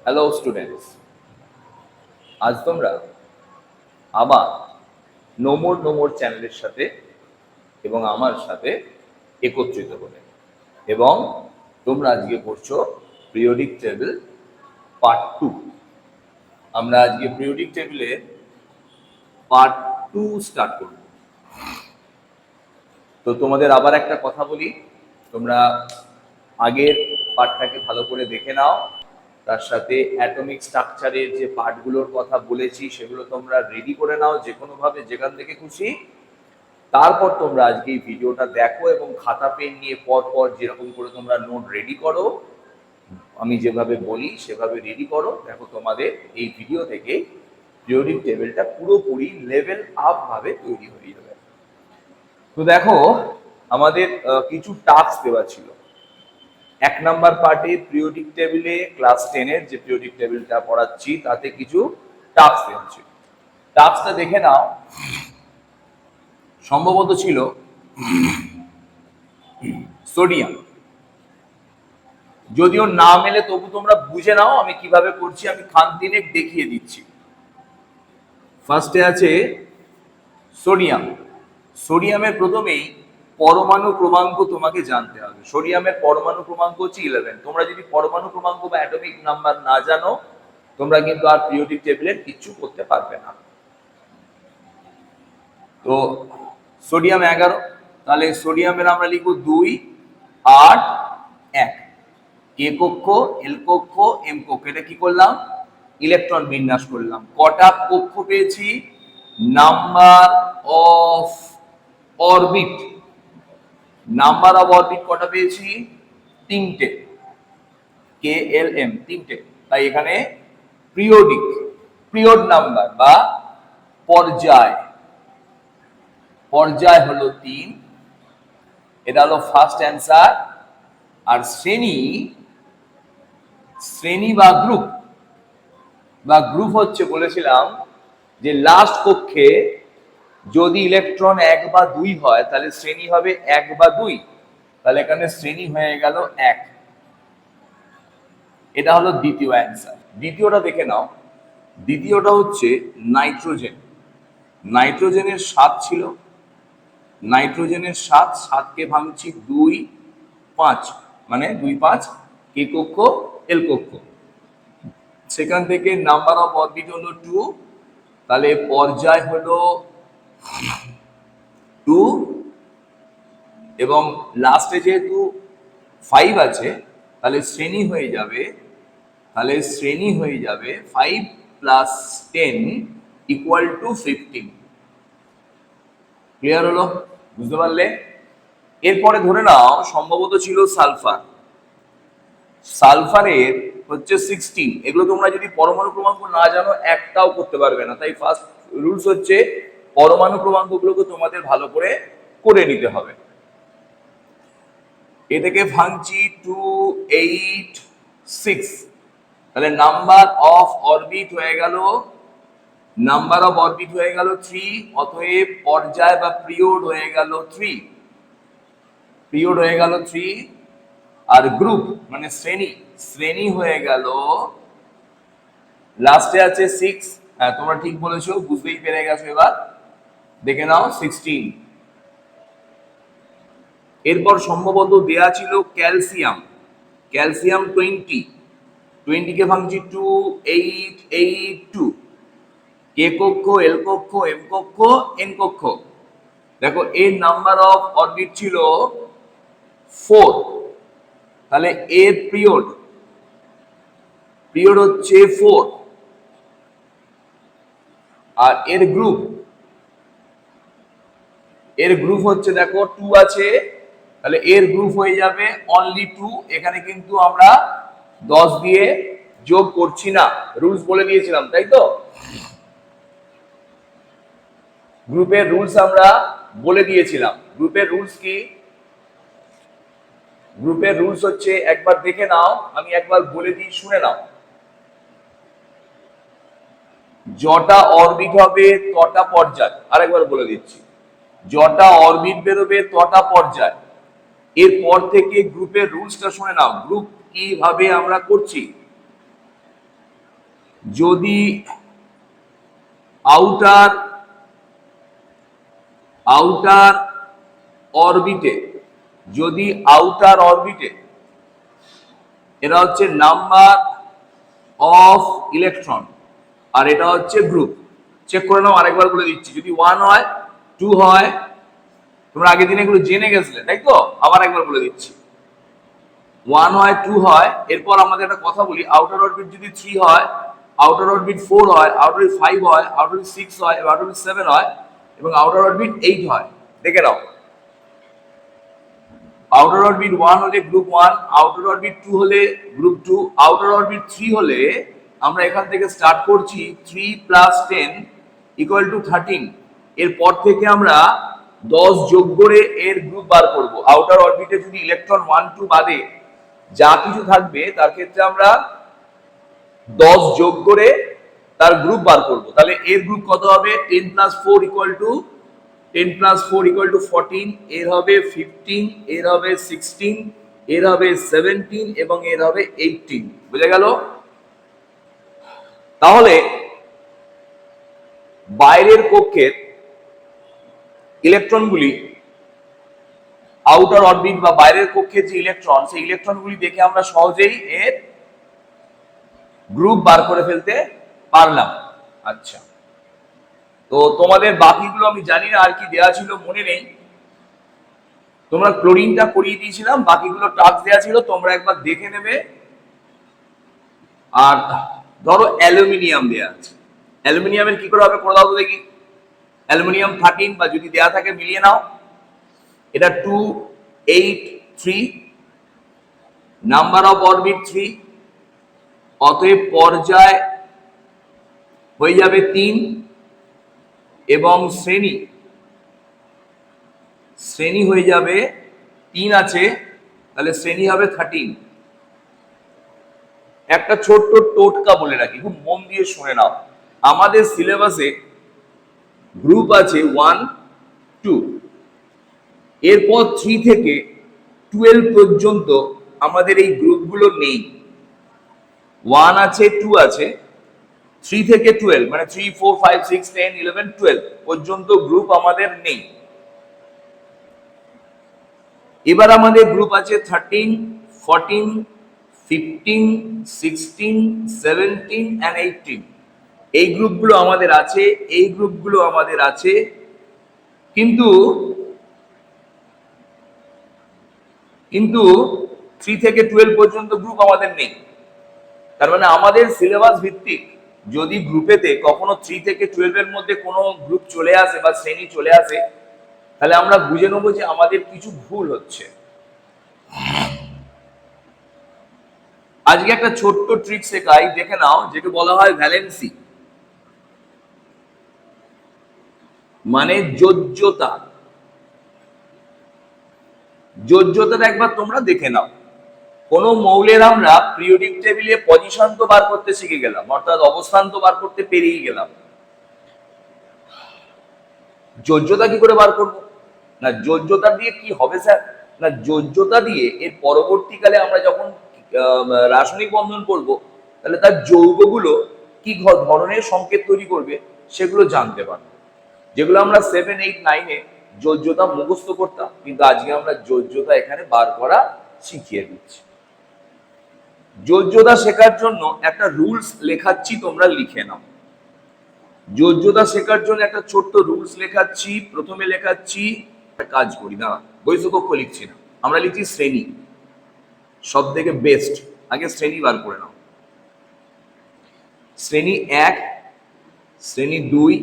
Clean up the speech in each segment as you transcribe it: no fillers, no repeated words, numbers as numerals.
Hello students, আজ তোমরা আবার নোমোর চ্যানেলের সাথে এবং আমার সাথে একত্রিত হলে এবং তোমরা আজকে পড়ছো পিরিয়ডিক টেবিল পার্ট 2। আমরা আজকে পিরিয়ডিক টেবিলে পার্ট 2 স্টার্ট করব। তো তোমাদের আবার একটা কথা বলি, তোমরা আগের পার্টটাকে ভালো করে দেখে নাও। তার সাথে অ্যাটমিক স্ট্রাকচারের যে পার্টগুলোর কথা বলেছি সেগুলো তোমরা রেডি করে নাও যে কোনোভাবে, যেখান থেকে খুশি। তারপর তোমরা আজকে এই ভিডিওটা দেখো এবং খাতা পেন নিয়ে পর যেরকম করে তোমরা নোট রেডি করো, আমি যেভাবে বলি সেভাবে রেডি করো। দেখো তোমাদের এই ভিডিও থেকে পিরিয়ডিক টেবিলটা পুরোপুরি লেভেল আপ ভাবে তৈরি হয়ে যাবে। তো দেখো, আমাদের কিছু টাস্ক দেওয়া ছিল। 1 নাম্বার পার্টে পিরিয়ডিক টেবিলে ক্লাস 10-এর যে পিরিয়ডিক টেবিলটা পড়াচ্ছি তাতে কিছু টাস্ক দেওয়া ছিল। টাস্কটা দেখে নাও। সম্ভবত ছিল সোডিয়াম। যদিও না মেলে তবু তোমরা বুঝে নাও আমি কিভাবে করছি, আমি খানতিনেক দেখিয়ে দিচ্ছি। ফার্স্টে আছে সোডিয়াম। সোডিয়ামের প্রথমেই পরমাণু ক্রমাঙ্ক তোমাকে জানতে হবে। সোডিয়ামের পরমাণু ক্রমাঙ্ক হচ্ছে 11। তোমরা যদি পরমাণু ক্রমাঙ্ক বা অ্যাটমিক নাম্বার না জানো, তোমরা কিন্তু আর পিরিয়ডিক টেবিলের কিচ্ছু করতে পারবে না। তো সোডিয়াম 11, তাহলে সোডিয়ামের আমরা লিখব 2, 8, 1। কে কক্ষ, এল কক্ষ, এম কক্ষ, এটা কি করলাম? ইলেকট্রন বিন্যাস করলাম। কটা কক্ষ পেয়েছি? Number of orbit. Number of orbit কটা পেয়েছি? 3টে। কে এল এম 3টে। তাই এখানে পিরিয়ডিক, পিরিয়ড নাম্বার বা পর্যায়, পর্যায় হলো 3। এটা হলো ফার্স্ট অ্যান্সার। আর শ্রেণী, শ্রেণী বা গ্রুপ, বা গ্রুপ হচ্ছে বলেছিলাম যে লাস্ট কক্ষে যদি ইলেকট্রন 1 বা 2 হয় তাহলে শ্রেণী হবে 1 বা 2। তাহলে এখানে শ্রেণী হয়ে গেল 1। এটা হলো দ্বিতীয় অ্যান্সার। দ্বিতীয়টা দেখে নাও। দ্বিতীয়টা হচ্ছে নাইট্রোজেন। নাইট্রোজেনের 7 ছিল। নাইট্রোজেনের 7কে ভাঙছি 2, 5, মানে 2, 5 কে কক্ষ, এল কক্ষ। সেখান থেকে নাম্বার অফ অরবিট হলো 2, তাহলে পর্যায় হলো 2 এবং লাস্টে যেহেতু 5 আছে তাহলে শ্রেণী হয়ে যাবে, 5 + 10 = 15। ক্লিয়ার হলো? বুঝতে পারলে? এরপরে ধরে নাও সম্ভবত ছিল সালফার। সালফারের হচ্ছে 16। এগুলো তোমরা যদি পরমাণু ক্রমাঙ্ক না জানো একটাও করতে পারবে না। তাই ফার্স্ট রুলস হচ্ছে পরমাণু ক্রমাঙ্কগুলোকে তোমাদের ভালো করে করে নিতে হবে। এ থেকে ভাঙছি 2, 8, 6, তাহলে নাম্বার অফ অরবিট হয়ে গেল, নাম্বার অফ অরবিট হয়ে গেল 3। অতএব পর্যায় বা পিরিয়ড হয়ে গেল 3, পিরিয়ড হয়ে গেল 3। আর গ্রুপ মানে শ্রেণী, শ্রেণী হয়ে গেল, লাস্টে আছে 6। হ্যাঁ, তোমরা ঠিক বলেছো, বুঝতেই পেরে গেছো। এবার দেখে নাও 16। এরপর সম্ভবত দেয়া ছিল ক্যালসিয়াম। ক্যালসিয়াম 20, 20কে ভাঙছি 2, 8, 8, 2। কে কক্ষ, এল কক্ষ, এম কক্ষ, এন কক্ষ। দেখো এর নাম্বার অফ অরবিট ছিল 4, তাহলে এর পিরিয়ড, পিরিয়ড হচ্ছে 4। আর এর গ্রুপ, এর গ্রুপ হচ্ছে দেখো 2 আছে, তাহলে এর গ্রুপ হয়ে যাবে অনলি 2। এখানে কিন্তু আমরা 10 দিয়ে যোগ করছি না, রুলস বলে দিয়েছিলাম, তাই তো? গ্রুপের রুলস আমরা বলে দিয়েছিলাম। গ্রুপের রুলস কি? গ্রুপের রুলস হচ্ছে, একবার দেখে নাও, আমি একবার বলে দিই, শুনে নাও। যটা অরবিট হবে তটা পর্যায়। আরেকবার বলে দিচ্ছি, যটা অরবিট বেরোবে তটা পর্যায়। এরপর থেকে গ্রুপের রুলসটা শুনে নাও। গ্রুপ কিভাবে আমরা করছি? যদি আউটার অরবিটে এটা হচ্ছে নাম্বার অফ ইলেকট্রন আর এটা হচ্ছে গ্রুপ। চেক করে নাও, আরেকবার বলে দিচ্ছি। যদি 1 হয়, 2 হয়, তোমরা আগের দিনে এগুলো জেনে গেছিলে তাই তো, আবার একবার বলে দিচ্ছি। 1 হয়, 2 হয়, এরপর আমাদের একটা কথা বলি, আউটার অরবিট যদি 3 হয়, আউটার অরবিট 4 হয়, আউটার অরবিট 5 হয়, আউটার অরবিট 6 হয়, আউটার অরবিট 7 হয় এবং আউটার অরবিট 8 হয়। দেখে নাও, আউটার অরবিট 1 হলে গ্রুপ 1, আউটার অরবিট 2 হলে গ্রুপ 2, আউটার অরবিট 3 হলে আমরা এখান থেকে স্টার্ট করছি 3 + 10 = 13। এরপর থেকে আমরা 10 যোগ করে এর গ্রুপ বার করব। আউটার অরবিটে যদি ইলেকট্রন 1 2 বাদে যা কিছু থাকবে তার ক্ষেত্রে আমরা 10 যোগ করে তার গ্রুপ বার করব। তাহলে এর গ্রুপ কত হবে? 10 + 4 = 14, এর হবে 15, এর হবে 16, এর হবে 17 এবং এর হবে 18। বুঝে গেল? তাহলে বাইরের কক্ষের ইলেকট্রনগুলি, আউটার অরবিট বা বাইরের কক্ষের যে ইলেকট্রন, সেই ইলেকট্রনগুলি দেখে আমরা সহজেই এর গ্রুপ বার করে ফেলতে পারলাম। আচ্ছা, তো তোমাদের বাকিগুলো আমি জানি না আর কি দেওয়া ছিল, মনে নেই। তোমরা ক্লোরিনটা করিয়ে দিয়েছিলাম, বাকিগুলো টাস্ক দেওয়া ছিল, তোমরা একবার দেখে নেবে। আর ধরো অ্যালুমিনিয়াম দেওয়া আছে, অ্যালুমিনিয়ামের কি করে হবে করে দাও তো দেখি। অ্যালুমিনিয়াম 13 বা যদি দেওয়া থাকে মিলিয়ে নাও। এটা 2 8 3, নাম্বার অফ অরবিট 3, অতএব পর্যায় হয়ে যাবে 3 এবং শ্রেণী হয়ে যাবে 3 আছে, তাহলে শ্রেণী হবে 13। একটা ছোট্ট টোটকা বলে রাখি, খুব মন দিয়ে শুনে নাও। আমাদের সিলেবাসে গ্রুপ আছে 1 2, এরপর 3 থেকে 12 পর্যন্ত আমাদের এই গ্রুপগুলো নেই। 1 আছে, 2 আছে, 3 থেকে 12 মানে 3 4 5 6 10 11 12 পর্যন্ত গ্রুপ আমাদের নেই। এবার আমাদের গ্রুপ আছে 13 14 15 16 17 and 18। এই গ্রুপগুলো আমাদের আছে, এই গ্রুপগুলো আমাদের আছে, কিন্তু 3 থেকে 12 পর্যন্ত গ্রুপ আমাদের নেই। তার মানে আমাদের সিলেবাস ভিত্তিক যদি গ্রুপেতে কখনো 3 থেকে 12 এর মধ্যে কোনো গ্রুপ চলে আসে বা শ্রেণী চলে আসে, তাহলে আমরা বুঝে নেবো যে আমাদের কিছু ভুল হচ্ছে। আজকে একটা ছোট্ট ট্রিক শেখাই, দেখে নাও, যেটা বলা হয় ভ্যালেন্সি, মানে যোজ্যতা। যোজ্যতাটা একবার তোমরা দেখে নাও। কোন মৌলের আমরা পিরিয়ডিক টেবিলে পজিশন তো বার করতে শিখে গেলাম, অর্থাৎ অবস্থান তো বার করতে পেরিয়ে গেলাম। যোজ্যতা কি করে বার করব? না, যোজ্যতা দিয়ে কি হবে স্যার? না, যোজ্যতা দিয়ে এর পরবর্তীকালে আমরা যখন রাসায়নিক বন্ধন করব, তাহলে তার যৌগগুলো কি ধরনের সংকেত তৈরি করবে সেগুলো জানতে পারবো। যেগুলো আমরা 7 8 9-এ যোজ্যতা মুখস্থ করতাম, কিন্তু আজকে আমরা যোজ্যতা এখানে বার করা শিখিয়ে দিচ্ছি। যোজ্যতা শেখার জন্য একটা রুলস লেখাচ্ছি, তোমরা লিখে নাও। যোজ্যতা শেখার জন্য একটা ছোট্ট রুলস লেখাচ্ছি। প্রথমে লেখাচ্ছি, কাজ করি না, বৈশকক্ষ লিখছি না, আমরা লিখছি শ্রেণী। সব থেকে বেস্ট, আগে শ্রেণী বার করে নাও। শ্রেণী 1, শ্রেণী 2,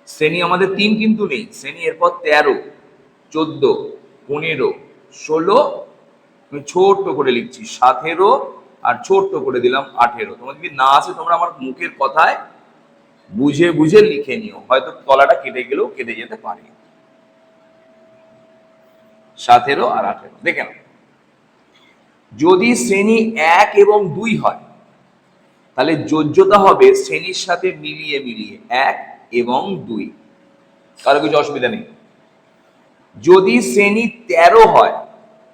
শ্রেণী আমাদের 3 কিন্তু নেই, শ্রেণী এরপর 13 14 15 16, আমি ছোট্ট করে লিখছি 17 আর ছোট্ট করে দিলাম 18। তোমাদের যদি না আসে তোমরা আমার মুখের কথায় বুঝে বুঝে লিখে নিও, হয়তো তলাটা কেটে গেলেও কেটে যেতে পারে। 17 আর 18 দেখে নাও। যদি শ্রেণী 1 এবং 2 হয়, তাহলে যোজ্যতা হবে শ্রেণীর সাথে মিলিয়ে মিলিয়ে 1 এবং 2, কারো কিছু অসুবিধা নেই। যদি শ্রেণী 13 হয়,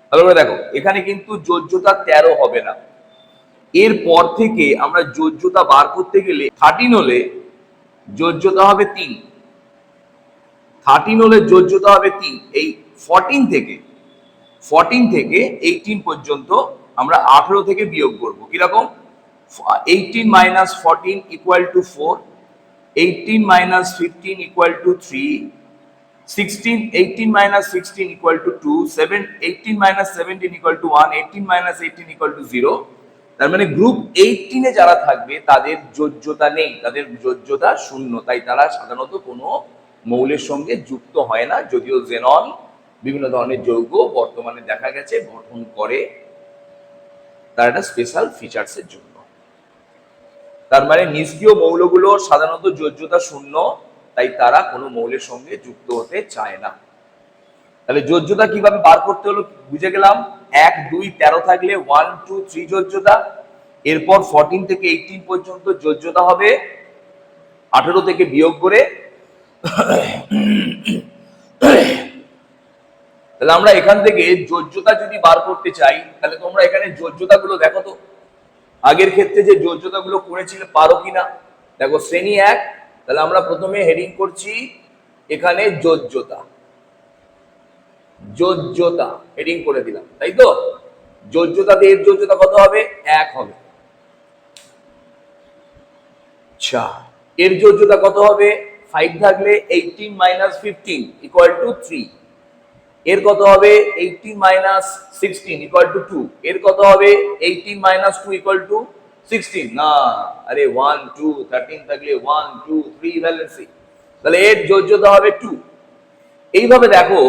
তাহলে দেখো এখানে কিন্তু যোজ্যতা 13 হবে না, এরপর থেকে আমরা যোজ্যতা বার করতে গেলে 13 হলে যোজ্যতা হবে 3, 13 হলে যোজ্যতা হবে 3। এই 14 থেকে 18 পর্যন্ত আমরা 18 থেকে বিয়োগ করব। কিরকম? 18 minus 14 equal to 4, 18 minus 15 equal to 3, 18 minus 16 equal to 2, 18 minus 17 equal to 1, 18 minus 18 equal to 0। তার মানে গ্রুপ 18 এ যারা থাকবে তাদের যোজ্যতা নেই, তাদের যোজ্যতা 0, তাই তারা সাধারণত কোনো মৌলের সঙ্গে যুক্ত হয় না। যদিও জেনন বিভিন্ন ধরনের যৌগ বর্তমানে দেখা গেছে গঠন করে তার একটা স্পেশাল ফিচার্সের জন্য। তার মানে নিষ্ক্রিয় মৌলগুলোর সাধারণত যোজ্যতা 0, তাই তারা কোনো মৌলের সঙ্গে যুক্ত হতে চায় না। তাহলে যোজ্যতা কিভাবে বার করতে হলো বুঝে গেলাম। 1, 2, 13 থাকলে 1, 2, 3 যোজ্যতা। এরপর 14 থেকে 18 পর্যন্ত যোজ্যতা হবে 18 থেকে বিয়োগ করে। তাহলে আমরা এখান থেকে যোজ্যতা যদি বার করতে চাই, তাহলে তোমরা এখানে যোজ্যতা গুলো দেখো তো, আগের ক্ষেত্রে যে যোজ্যতা গুলো করেছিলে পারো কিনা। দেখো শ্রেণী 1, তাহলে আমরা প্রথমে হেডিং করছি এখানে যোজ্যতা, যোজ্যতা হেডিং করে দিলাম, তাই তো? যোজ্যতাতে এর যোজ্যতা কত হবে? 1 হবে। আচ্ছা, এর যোজ্যতা কত হবে? 5 থাকলে 18 মাইনাস 15 ইকুয়াল টু 3। এর কত হবে? 18 মাইনাস 16 ইকুয়াল টু 2। এর কত হবে? 18 মাইনাস 2 ইকুয়াল টু 16। না, আরে 1, 2, 13 থাকলে 1, 2, 3 ভ্যালেন্সি, তাহলে এর যোজ্যতা হবে 2। এইভাবে দেখো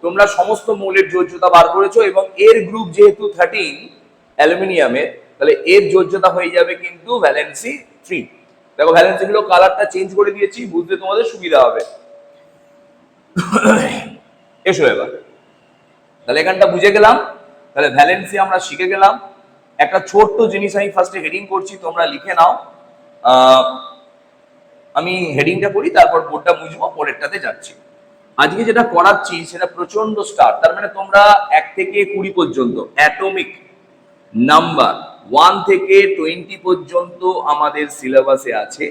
তোমরা সমস্ত মৌলের যোজ্যতা বার করেছো এবং এর গ্রুপ যেহেতু 13 অ্যালুমিনিয়ামের, তাহলে এর যোজ্যতা হয়ে যাবে কিন্তু ভ্যালেন্সি 3। দেখো ভ্যালেন্সি গুলো কালারটা চেঞ্জ করে দিয়েছি, বুঝতে তোমাদের সুবিধা হবে। এসো এবার, তাহলে এখানটা বুঝে গেলাম। তাহলে ভ্যালেন্সি আমরা শিখে গেলাম। একটা ছোট্ট জিনিস আমি ফার্স্টে হেডিং করছি, তোমরা লিখে নাও। আমি হেডিংটা করি, তারপর বোর্ডটা মুছবো, পরেরটাতে যাচ্ছি। আজকে যেটা করাচ্ছি সেটা প্রচন্ড স্টার, তার মানে তোমরা 1 থেকে 20 পর্যন্ত অ্যাটমিক নাম্বার 1 থেকে 20 পর্যন্ত আমাদের সিলেবাসে আছে।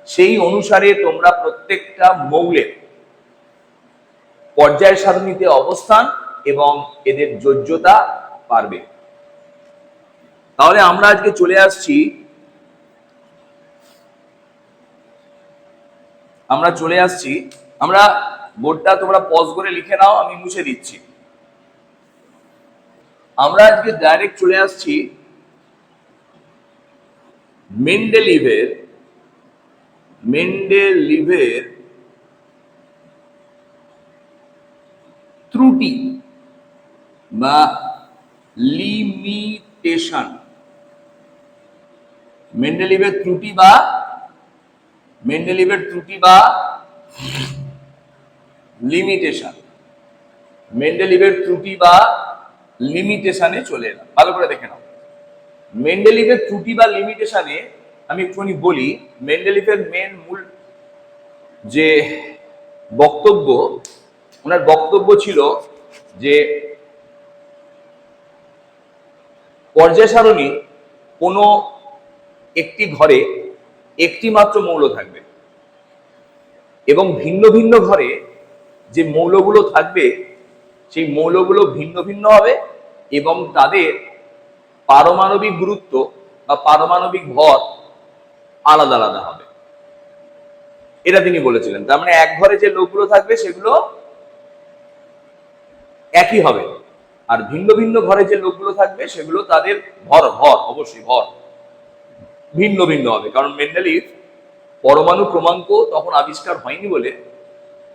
সেই অনুসারে তোমরা প্রত্যেকটা মৌলের পর্যায় সারণীতে অবস্থান এবং এদের যোজ্যতা পারবে। তাহলে আমরা আজকে চলে আসছি, আমরা বোর্ডটা তোমরা পজ করে লিখে নাও, আমি মুছে দিচ্ছি। আমরা আজকে ডাইরেক্ট চলে আসছি মেন্ডেলিভের ত্রুটি বা লিমিটেশন। মেন্ডেলিভের ত্রুটি বা লিমিটেশন। মেন্ডেলিভের ত্রুটি বা লিমিটেশনে চলে এলাম। ভালো করে দেখে নাও। মেন্ডেলিভের ত্রুটি বা লিমিটেশনে আমি একটুখানি বলি। মেন্ডেলিভের মূল যে বক্তব্য, ওনার বক্তব্য ছিল যে পর্যায় সারণী কোনো একটি ঘরে একটি মাত্র মৌল থাকবে এবং ভিন্ন ভিন্ন ঘরে যে মৌলগুলো থাকবে সেই মৌলগুলো ভিন্ন ভিন্ন হবে এবং তাদের পারমাণবিক গুরুত্ব বা পারমাণবিক ভর আলাদা আলাদা হবে, এটা তিনি বলেছিলেন। তার মানে এক ঘরে যে লোকগুলো থাকবে সেগুলো একই হবে, আর ভিন্ন ভিন্ন ঘরে যে লোকগুলো থাকবে সেগুলো তাদের ভর অবশ্যই ভর ভিন্ন ভিন্ন হবে। কারণ মেন্ডেলিভ পরমাণু ক্রমাঙ্ক তখন আবিষ্কার হয়নি বলে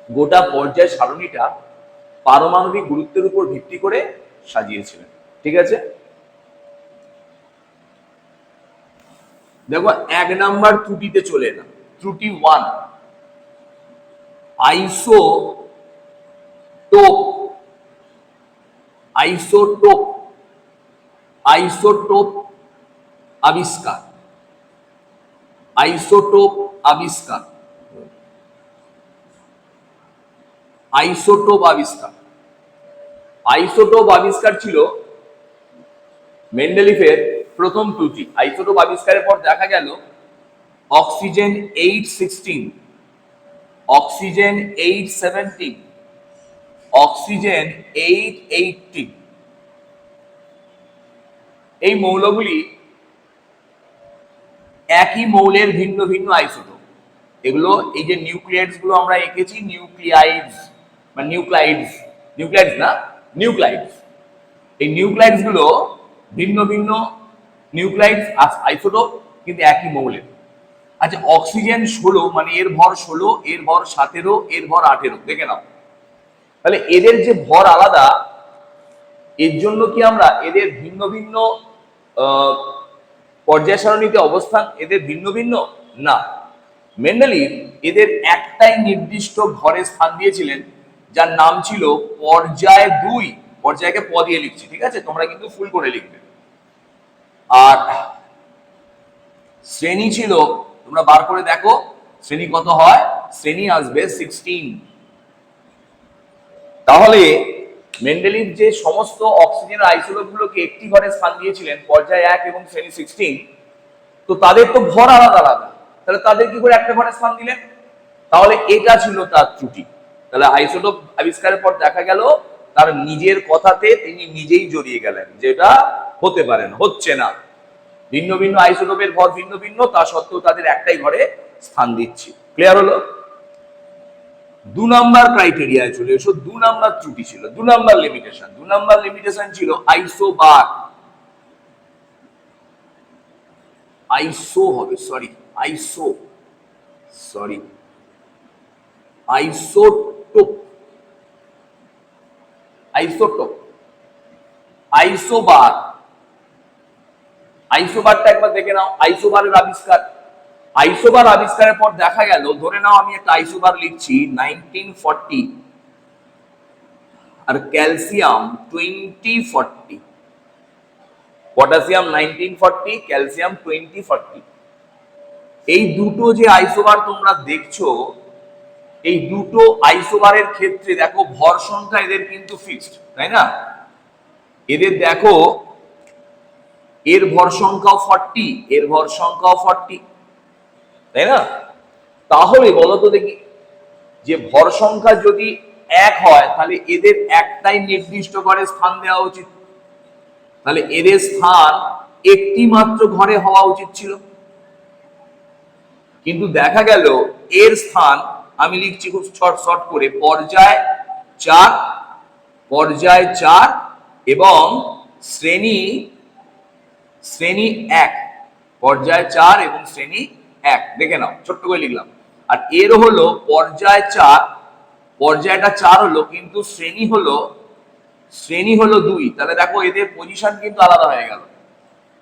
গোটা পর্যায় সারণীটা পারমাণবিক গুরুত্বের উপর ভিত্তি করে সাজিয়েছিলেন। ঠিক আছে, দেখো 1 নাম্বার ত্রুটিতে চলে এলাম। ত্রুটি 1, আইসোটোপ আবিষ্কার। আইসোটোপ আবিষ্কার ছিল মেন্ডেলিভের প্রথম ত্রুটি, আইসোটোপ আবিষ্কারের পর দেখা গেল অক্সিজেন 816, অক্সিজেন 817, অক্সিজেন 880, এই মৌলগুলি একই মৌলের ভিন্ন ভিন্ন আইসোটোপ। এগুলো এই যে নিউক্লিয়াইডস গুলো আমরা এঁকেছি, নিউক্লিয়াইডস বা নিউক্লাইডস, নিউক্লিয়াইডস না নিউক্লাইডস, এই নিউক্লাইডস গুলো ভিন্ন ভিন্ন নিউক্লাইডস আইসোটোপ কিন্তু একই মৌলের। আচ্ছা, অক্সিজেন 16 মানে এর ভর 16, এর ভর 17, এর ভর 18, দেখে নাও। তাহলে এদের যে ভর আলাদা, এর জন্য কি আমরা এদের ভিন্ন ভিন্ন পর্যায় সারণীতে অবস্থান এদের ভিন্ন ভিন্ন না, মেন্ডেলিভ এদের একটাই নির্দিষ্ট ঘরে স্থান দিয়েছিলেন, যার নাম ছিল পর্যায় 2। পর্যায়কে প দিয়ে লিখছি, ঠিক আছে, তোমরা কিন্তু ফুল করে লিখবে। আর শ্রেণী ছিল, তোমরা বার করে দেখো শ্রেণী কত হয়, শ্রেণী আসবে 16। তাহলে মেন্ডেলিভ যে সমস্ত অক্সিজেনের আইসোটোপ গুলোকে একটি ঘরে স্থান দিয়েছিলেন, পর্যায় 1 এবং শ্রেণী 16, তো তাদের তো ভর আলাদা আলাদা, তাহলে তাদের কি করে একটা ঘরে স্থান দিলেন? তাহলে এটা ছিল তার ত্রুটি। তাহলে আইসোটোপ আবিষ্কারের পর দেখা গেল তার নিজের কথাতে তিনি নিজেই জড়িয়ে গেলেন, যেটা হতে পারে না, হচ্ছে না। ভিন্ন ভিন্ন আইসোটোপের ভর ভিন্ন ভিন্ন, তা সত্ত্বেও তাদের একটাই ঘরে স্থান দিচ্ছি। ক্লিয়ার হলো? 2 নাম্বার ক্রাইটেরিয়ায় চলে এসো। 2 নাম্বার ত্রুটি ছিল, 2 নাম্বার লিমিটেশন। 2 নাম্বার লিমিটেশন ছিল আইসোবার, আইসো হবে, সরি আইসো, সরি আইসোটোপ, আইসোটোপ, আইসোবার। আইসোবারটা একবার দেখে নাও, আইসোবারের আবিষ্কার। আইসোবার আবিষ্কারের পর দেখা গেল, ধরে নাও আমি একটা আইসোবার লিখছি 1940 আর ক্যালসিয়াম 2040, পটাশিয়াম 1940, ক্যালসিয়াম 2040। এই দুটো যে আইসোবার তোমরা দেখছো, এই দুটো আইসোবারের ক্ষেত্রে দেখো ভর সংখ্যা এদের কিন্তু ফিক্সড, তাই না? এদের দেখো এর ভর সংখ্যাও 40, এর ভর সংখ্যাও 40, তাই না? তাহলে বলতো দেখি, যে ভর সংখ্যা যদি 1 হয় তাহলে এদের একটাই নির্দিষ্ট ঘরে স্থান দেওয়া উচিত, তাহলে এদের স্থান একটি মাত্র ঘরে হওয়া উচিত ছিল। কিন্তু দেখা গেল এর স্থান আমি লিখছি খুব শর্ট করে, পর্যায় 4, পর্যায় 4 এবং শ্রেণী 1, পর্যায় 4 এবং শ্রেণী 1, দেখে নাও ছোট্ট করে লিখলাম। আর এর হলো পর্যায় 4, পর্যায়টা 4 হলো, কিন্তু শ্রেণী হলো 2। তাহলে দেখো এদের পজিশন কিন্তু আলাদা হয়ে গেল।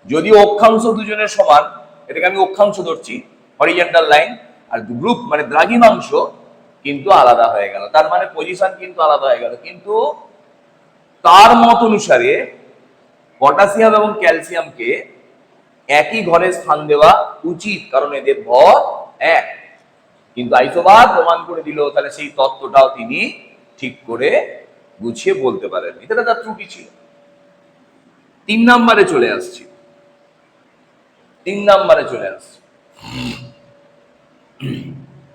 যদিও অক্ষাংশ দুজনের সমান, এটাকে আমি অক্ষাংশ ধরছি, হরিজন্টাল লাইন, আর গ্রুপ মানে দ্রাঘিমাংশ কিন্তু আলাদা হয়ে গেল, তার মানে পজিশন কিন্তু আলাদা হয়ে গেল। কিন্তু তার মত অনুসারে পটাশিয়াম এবং ক্যালসিয়ামকে একই ঘরে স্থান দেওয়া উচিত, কারণ এদের ভর 1। কিন্তু আইসোবার প্রমাণ করে দিল, তাহলে সেই তত্ত্বটাও তিনি ঠিক করে গুছিয়ে বলতে পারেন, এটা তার ত্রুটি ছিল। 3 নম্বরে চলে আসছি, 3 নম্বরে চলে আসছি।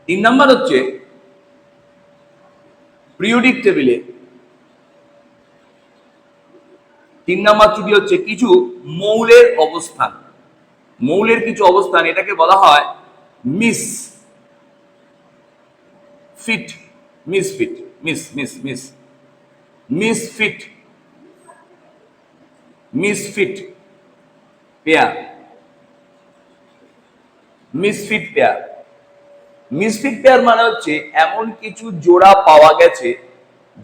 3 নম্বর হচ্ছে পিরিয়ডিক টেবিলে 3 নম্বর ত্রুটি হচ্ছে কিছু মৌলের অবস্থান, মৌলের কিছু অবস্থান, এটাকে বলা হয় misfit, misfit, misfit, misfit pair, misfit pair. Misfit pair মানে হচ্ছে এমন কিছু জোড়া পাওয়া গেছে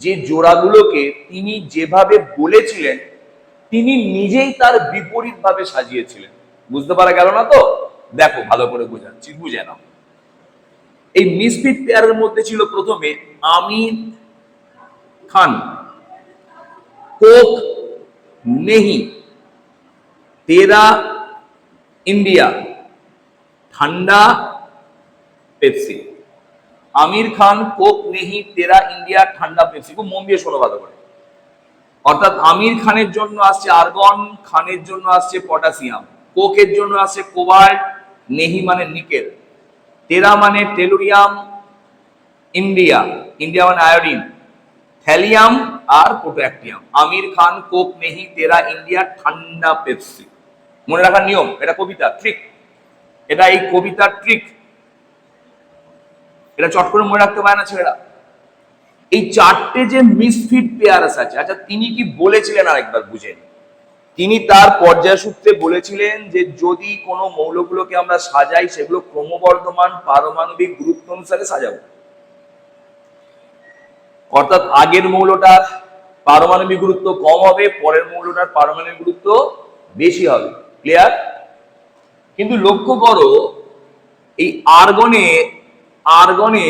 যে জোড়াগুলোকে তিনি যেভাবে বলেছিলেন তিনি নিজেই তার বিপরীত ভাবে সাজিয়েছিলেন। বুঝতে পারা গেল না তো? দেখো ভালো করে বোঝাচ্ছি, বুঝে নাও। এই মিসফিট পেয়ারের মধ্যে ছিল প্রথমে আমির খান, কোক নেহি, তেরা ইন্ডিয়া, ঠান্ডা পেপসি। আমির খান, কোক নেহি, তেরা ইন্ডিয়া, ঠান্ডা পেপসি। খুব মন দিয়ে শোনো ভালো করে। অর্থাৎ আমির খানের জন্য আসছে আর্গন, খানের জন্য আসছে পটাশিয়াম, কোকের জন্য আসছে কোবাল্ট, নেহি মানে নিকেল, তেরা মানে টেলুরিয়াম, ইন্ডিয়া, ইন্ডিয়া মানে আয়োডিন, থ্যালিয়াম আর পোটাশিয়াম। আমির খান, কোক, নেহি, তেরা, ইন্ডিয়া, ঠান্ডা পেপসি। মনে রাখার নিয়ম, এটা কবিতা ট্রিক, এটা এই কবিতার ট্রিক, এটা চট করে মনে রাখতে পারে না ছেলেরা। এই চারটে যে মিসফিট পেয়ারস আছে, আচ্ছা তিনি কি বলেছিলেন আরেকবার বুঝে নিন। তিনি তার পর্যায় সূত্রে বলেছিলেন যে যদি কোনো মৌলগুলোকে আমরা সাজাই সেগুলো ক্রমবর্ধমান পারমাণবিক গুরুত্ব অনুসারে সাজাবো। অর্থাৎ আগের মৌলটার পারমাণবিক গুরুত্ব কম হবে, পরের মৌলটার পারমাণবিক গুরুত্ব বেশি হবে। ক্লিয়ার? কিন্তু লক্ষ্য করো এই আর্গনে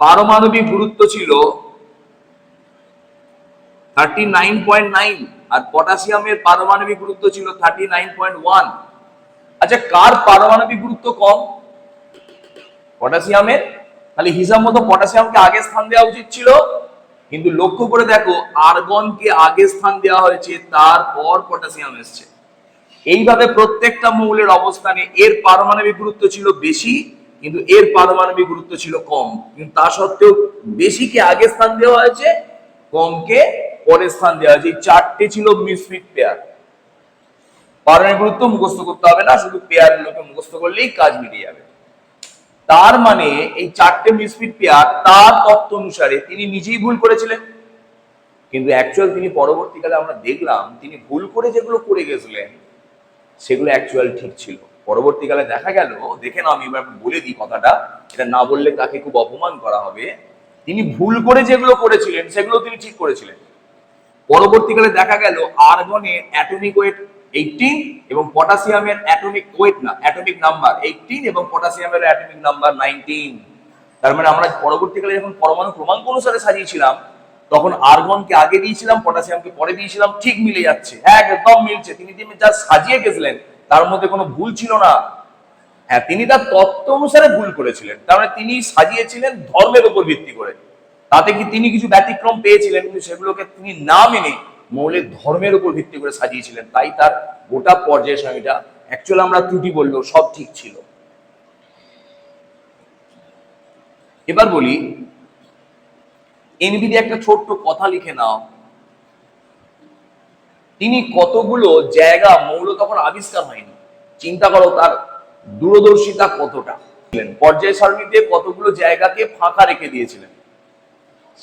পারমাণবিক গুরুত্ব ছিল 39.9 আর পটাশিয়ামের পারমাণবিক গুরুত্ব ছিল 39.1। আচ্ছা কার পারমাণবিক গুরুত্ব কম? পটাশিয়ামের। তাহলে হিসাব মতো পটাশিয়ামকে আগে স্থান দেওয়া উচিত ছিল, কিন্তু লক্ষ্য করে দেখো আর্গনকে আগে স্থান দেওয়া হয়েছে, তারপর পটাশিয়াম এসছে। এইভাবে প্রত্যেকটা মৌলের অবস্থানে এর পারমাণবিক গুরুত্ব ছিল বেশি, কিন্তু এর পারমাণবিক গুরুত্ব ছিল কম, কিন্তু তা সত্ত্বেও বেশিকে আগে স্থান দেওয়া হয়েছে, কমকে পরে স্থান দেওয়া হয়েছে। এই চারটে ছিল মিসফিট পেয়ার। পারমাণবিক গুরুত্ব মুখস্থ করতে হবে না, শুধু পেয়ার গুলোকে মুখস্থ করলেই কাজ মিটে যাবে। তার মানে এই চারটে মিসফিট পেয়ার তার তত্ত্ব অনুসারে তিনি নিজেই ভুল করেছিলেন, কিন্তু অ্যাকচুয়াল তিনি পরবর্তীকালে আমরা দেখলাম তিনি ভুল করে যেগুলো করে গেছিলেন সেগুলো অ্যাকচুয়াল ঠিক ছিল। পরবর্তীকালে দেখা গেল, দেখে না আমি এবার বলে দিই কথাটা, এটা না বললে তাকে খুব অপমান করা হবে। তিনি ভুল করে যেগুলো করেছিলেন সেগুলো তিনি ঠিক করেছিলেন। পরবর্তীকালে দেখা গেল আর্গনের অ্যাটমিক ওয়েট 18 এবং পটাশিয়ামের অ্যাটমিক ওয়েট না অ্যাটমিক নাম্বার 18 এবং পটাশিয়ামের অ্যাটমিক নাম্বার 19। তার মানে আমরা পরবর্তীকালে যখন পরমাণু ক্রমাঙ্ক অনুসারে সাজিয়েছিলাম তখন আর্গনকে আগে দিয়েছিলাম, পটাশিয়ামকে পরে দিয়েছিলাম, ঠিক মিলে যাচ্ছে, একদম মিলছে। তিনি যা সাজিয়ে গেছিলেন তার মধ্যে কোনো ভুল ছিল না। হ্যাঁ, তিনি তার তত্ত্ব অনুসারে ভুল করেছিলেন, তার মানে তিনি সাজিয়েছিলেন ধর্মের উপর ভিত্তি করে। তাতে কি তিনি কিছু ব্যতিক্রম পেয়েছিলেন, কিন্তু সেগুলোকে তিনি না মেনে মৌলিক ধর্মের উপর ভিত্তি করে সাজিয়েছিলেন, তাই তার গোটা পর্যায় সারণীটা অ্যাকচুয়ালি আমরা ত্রুটি বললেও সব ঠিক ছিল। এবার বলি এনবিডি একটা ছোট্ট কথা লিখে নাও, তিনি কতগুলো জায়গা মৌল তখন আবিষ্কার হয়নি, চিন্তা করো তার দূরদর্শিতা কতটা। পর্যায় সারণীতে কতগুলো জায়গাকে ফাঁকা রেখে দিয়েছিলেন,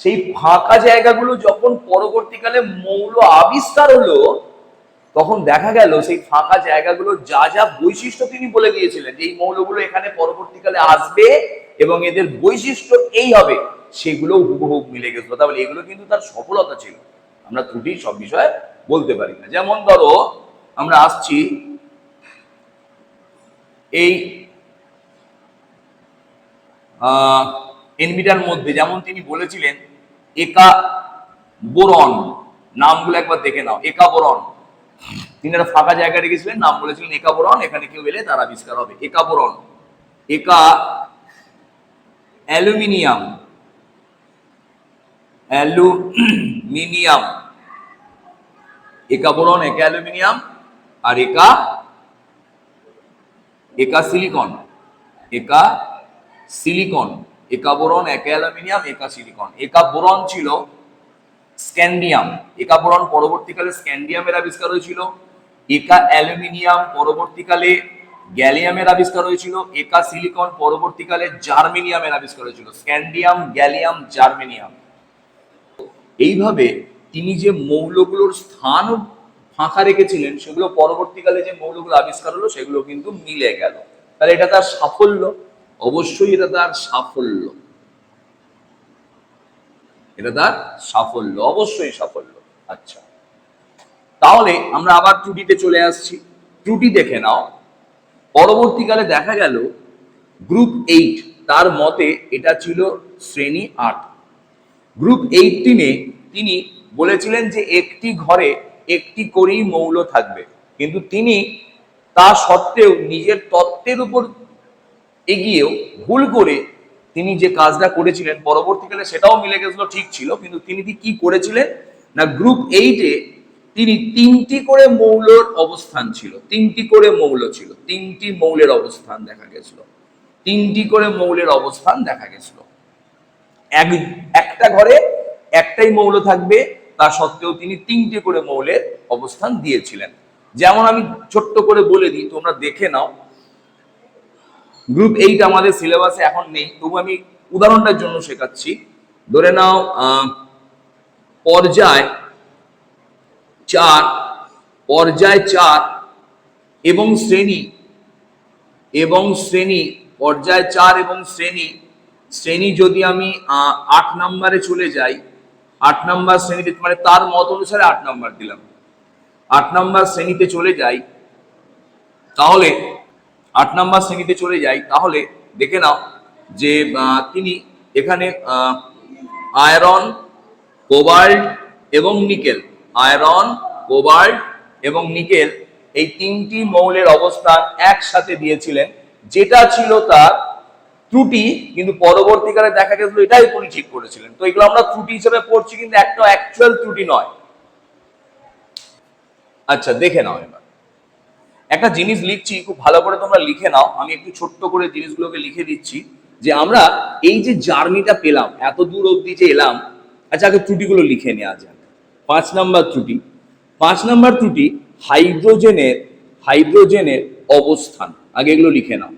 সেই ফাঁকা জায়গাগুলো যখন পরবর্তীকালে মৌল আবিষ্কার হলো তখন দেখা গেল সেই ফাঁকা জায়গাগুলো যা যা বৈশিষ্ট্য তিনি বলে দিয়েছিলেন যে এই মৌলগুলো এখানে পরবর্তীকালে আসবে এবং এদের বৈশিষ্ট্য এই হবে, সেগুলো হুবহু মিলে গেছিল। তাহলে এগুলো কিন্তু তার সফলতা ছিল, আমরা ত্রুটি সব বিষয়ে বলতে পারি না। যেমন ধরো আমরা আসছি এই এনবিটার মধ্যে, যেমন তিনি বলেছিলেন একা বোরন, নামগুলো একবার দেখে নাও। একা বোরন, তিনি একটা ফাঁকা জায়গা রেখেছিলেন, নাম বলেছিলেন একা বোরন, এখানে কেউ এলে তার আবিষ্কার হবে। একা বোরন, একা অ্যালুমিনিয়াম, একা বোরন, একা অ্যালুমিনিয়াম, আর একা সিলিকন, একা বোরন, একা অ্যালুমিনিয়াম, একা সিলিকন। একা বোরন ছিল স্ক্যান্ডিয়াম, একা বোরন পরবর্তীকালে স্ক্যান্ডিয়ামের আবিষ্কার হয়েছিল। একা অ্যালুমিনিয়াম পরবর্তীকালে গ্যালিয়ামের আবিষ্কার হয়েছিল। একা সিলিকন পরবর্তীকালে জার্মেনিয়ামের আবিষ্কার হয়েছিল। Scandium, gallium, germanium. এইভাবে তিনি যে মৌলগুলোর স্থান ফাঁকা রেখেছিলেন সেগুলো পরবর্তীকালে যে মৌলগুলো আবিষ্কার হলো সেগুলো কিন্তু মিলে গেল। তাহলে এটা তার সাফল্য, অবশ্যই এটা তার সাফল্য, এটা তার সাফল্য, অবশ্যই সাফল্য। আচ্ছা, তাহলে আমরা আবার ত্রুটিতে চলে আসছি। ত্রুটি দেখে নাও, পরবর্তীকালে দেখা গেল গ্রুপ 8 তার মতে এটা ছিল শ্রেণী 8। গ্রুপ 18-এ তিনি বলেছিলেন যে একটি ঘরে একটি করেই মৌল থাকবে, কিন্তু তিনি তা সত্ত্বেও নিজের তত্ত্বের উপর এগিয়েও ভুল করে তিনি যে কাজটা করেছিলেন পরবর্তীকালে সেটাও মিলে গেছিল, ঠিক ছিল, কিন্তু তিনি কি করেছিলেন না গ্রুপ 8-এ তিনি তিনটি করে মৌলের অবস্থান ছিল, তিনটি করে মৌল ছিল, তিনটি মৌলের অবস্থান দেখা গেছিল, তিনটি করে মৌলের অবস্থান দেখা গেছিল। একটা ঘরে একটাই মৌল থাকবে, তা সত্ত্বেও তিনি তিনটি করে মৌলের অবস্থান দিয়েছিলেন। যেমন আমি ছোট্ট করে বলে দিই, তোমরা দেখে নাও। গ্রুপ 8 আমাদের সিলেবাসে এখন নেই, তবু আমি উদাহরণটার জন্য শেখাচ্ছি। ধরে নাও পর্যায় 4 এবং শ্রেণী পর্যায় 4 এবং শ্রেণী যদি আমি 8 নম্বরে চলে যাই, 8 নম্বর শ্রেণীতে, মানে তার মত অনুসারে 8 নম্বর দিলাম, 8 নম্বর শ্রেণীতে চলে যাই, তাহলে 8 নম্বর শ্রেণীতে চলে যাই, তাহলে দেখে নাও যে তিনি এখানে আয়রন, কোবাল্ট এবং নিকেল, আয়রন, কোবাল্ট এবং নিকেল এই তিনটি মৌলের অবস্থান একসাথে দিয়েছিলেন, যেটা ছিল তার ত্রুটি, কিন্তু পরবর্তীকালে দেখা গেছিল এটাই উনি ঠিক করেছিলেন। তো এগুলো আমরা ত্রুটি হিসেবে পড়ছি, কিন্তু একটা অ্যাকচুয়াল ত্রুটি নয়। আচ্ছা, দেখে নাও এবার একটা জিনিস লিখছি, খুব ভালো করে তোমরা লিখে নাও। আমি একটু ছোট্ট করে জিনিসগুলোকে লিখে দিচ্ছি যে আমরা এই যে জার্নিটা পেলাম, এত দূর অবধি যে এলাম। আচ্ছা, আগে ত্রুটিগুলো লিখে নেওয়া যাক। 5 নম্বর ত্রুটি হাইড্রোজেনের অবস্থান। আগে এগুলো লিখে নাও,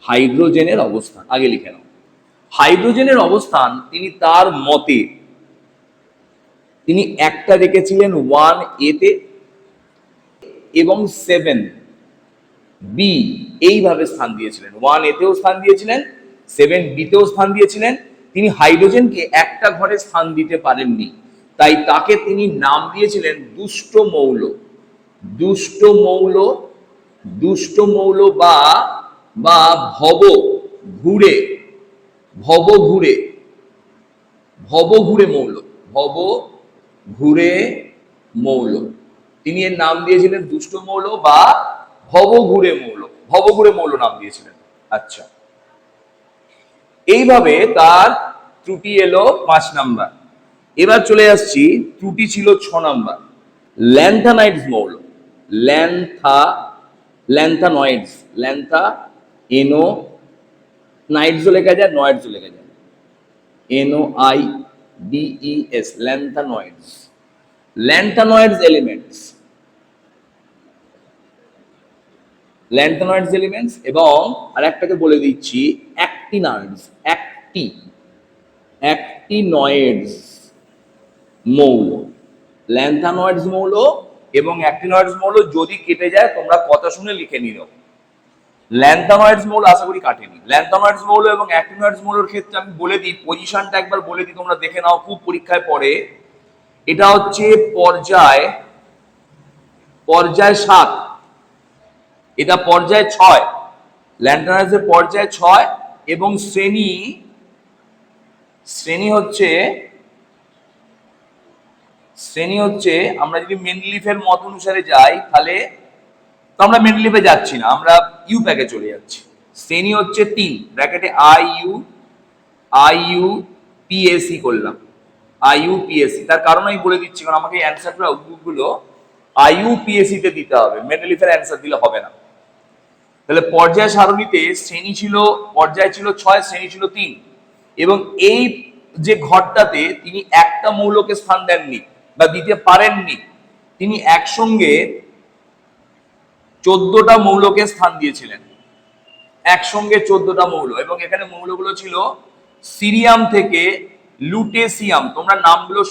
হাইড্রোজেনের অবস্থান আগে লিখে নাও। হাইড্রোজেনের অবস্থান তিনি তার মতে তিনি একটা রেখেছিলেন 1A-তে এবং 7B এইভাবে স্থান দিয়েছিলেন। 1A-তেও স্থান দিয়েছিলেন, 7B-তেও স্থান দিয়েছিলেন। তিনি হাইড্রোজেনকে একটা ঘরে স্থান দিতে পারেননি, তাই তাকে তিনি নাম দিয়েছিলেন দুষ্ট মৌল বা ভবঘুরে মৌল। তিনি এর নাম দিয়েছিলেন দুষ্ট মৌল বা ভবঘুরে মৌল নাম দিয়েছিলেন। আচ্ছা, এইভাবে তার ত্রুটি এলো 5 নাম্বার। এবার চলে আসছি, ত্রুটি ছিল 6 নাম্বার, ল্যান্থানাইডস মৌল। ল্যান্থানয়েডস নাইডসও লেখা যায়, নয়েডসও লেখা যায়, NOIDES, ল্যান্থানয়েডস এলিমেন্টস এবং আরেকটাকে বলে দিচ্ছি অ্যাক্টিনয়েডস মৌল। ল্যান্থানয়েডস মৌল এবং অ্যাক্টিনয়েডস মৌল যদি কেটে যায় তোমরা কথা শুনে লিখে নিও। ল্যান্থানয়েডস মৌল আশা করি কাটেনি। ল্যান্থানয়েডস মৌল এবং অ্যাক্টিনয়েডস মৌলের ক্ষেত্রে আমি বলে দিই, পজিশনটা একবার বলে দিই, তোমরা দেখে নাও, খুব পরীক্ষায় পড়ে। এটা হচ্ছে পর্যায় 7, এটা পর্যায় 6, ল্যান্থানয়েডসের পর্যায় 6 এবং শ্রেণী হচ্ছে আমরা যদি মেন্ডেলিফের মত অনুসারে যাই, তাহলে তো আমরা মেন্ডেলিফে যাচ্ছি না, আমরা ইউপ্যাকে চলে যাচ্ছি। শ্রেণী হচ্ছে 3, ব্র্যাকেটে IUPAC করলাম, IUPAC। তার কারণ আমি বলে দিচ্ছি, কারণ আমাকে অ্যান্সারগুলো IUPAC তে দিতে হবে, মেন্ডেলিফের অ্যান্সার দিলে হবে না। তাহলে পর্যায় সারণীতে পর্যায় ছিল 6, শ্রেণী ছিল 3, এবং এই যে ঘরটাতে তিনি একটা মৌলকে স্থান দেননি বা দিতে পারেননি, তিনি একসঙ্গে 14টা মৌলকে স্থান দিয়েছিলেন, একসঙ্গে 14টা মৌল। এবং এখানে মৌলগুলো ছিল সিরিয়াম থেকে লুটেসিয়াম। তোমরা নামগুলো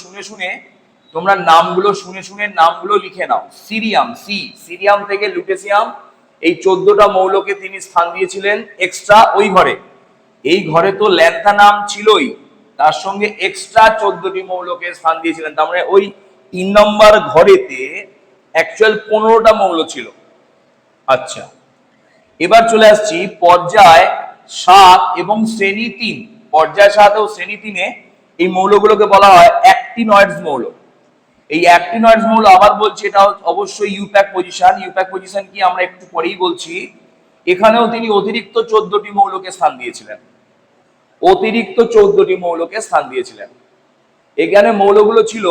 শুনে নামগুলো লিখে নাও। সিরিয়াম থেকে লুটেসিয়াম, এই 14টা মৌলকে তিনি স্থান দিয়েছিলেন এক্সট্রা ওই ঘরে। এই ঘরে তো ল্যান্থানাম ছিলই, তার সঙ্গে এক্সট্রা 14টি মৌলকে স্থান দিয়েছিলেন। তার মানে ওই 3 নম্বর ঘরেতে অ্যাকচুয়াল 15টা মৌল ছিল। আচ্ছা, এবার চলে আসছি পর্যায় 7 এবং শ্রেণী 3। পর্যায় 7 ও শ্রেণী 3-এ এই মৌলগুলোকে বলা হয় অ্যাক্টিনয়েডস মৌল। এই অ্যাক্টিনয়েডস মৌল আবার বলছি, এটা অবশ্যই ইউপ্যাক পজিশন কি আমরা একটু পরেই বলছি। এখানেও তিনি অতিরিক্ত 14টি মৌলকে স্থান দিয়েছিলেন, অতিরিক্ত 14টি মৌলকে স্থান দিয়েছিলেন। এখানে মৌলগুলো ছিল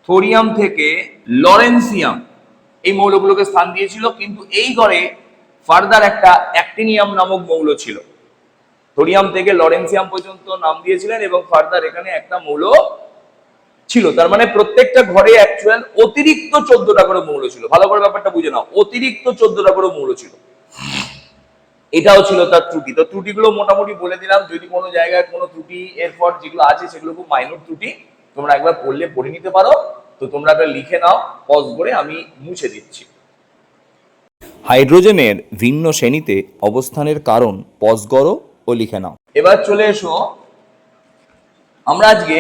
থোরিয়াম থেকে লরেন্সিয়াম, এই মৌলগুলোকে স্থান দিয়েছিল। কিন্তু এই ঘরে ফার্দার একটা অ্যাক্টিনিয়াম নামক মৌল ছিল। থোরিয়াম থেকে লরেন্সিয়াম পর্যন্ত নাম দিয়েছিলেন এবং ফার্দার এখানে একটা মৌল ছিল। তার মানে প্রত্যেকটা ঘরে অ্যাকচুয়াল অতিরিক্ত 14টা করে মৌল ছিল। ভালো করে ব্যাপারটা বুঝে নাও, অতিরিক্ত 14টা করে মৌল ছিল। এটাও ছিল তার ত্রুটি। তো ত্রুটিগুলো মোটামুটি বলে দিলাম। যদি কোনো জায়গায় কোনো ত্রুটি এরপর যেগুলো আছে সেগুলো খুব মাইনর ত্রুটি, তোমরা একবার পড়ে নিতে পারো। তো তোমরা একটা লিখে নাও, পজ করে আমি মুছে দিচ্ছি। হাইড্রোজেনের ভিন্ন শ্রেণীতে অবস্থানের কারণ পজ করো ও লিখে নাও। এবার চলে এসো, আমরা আজকে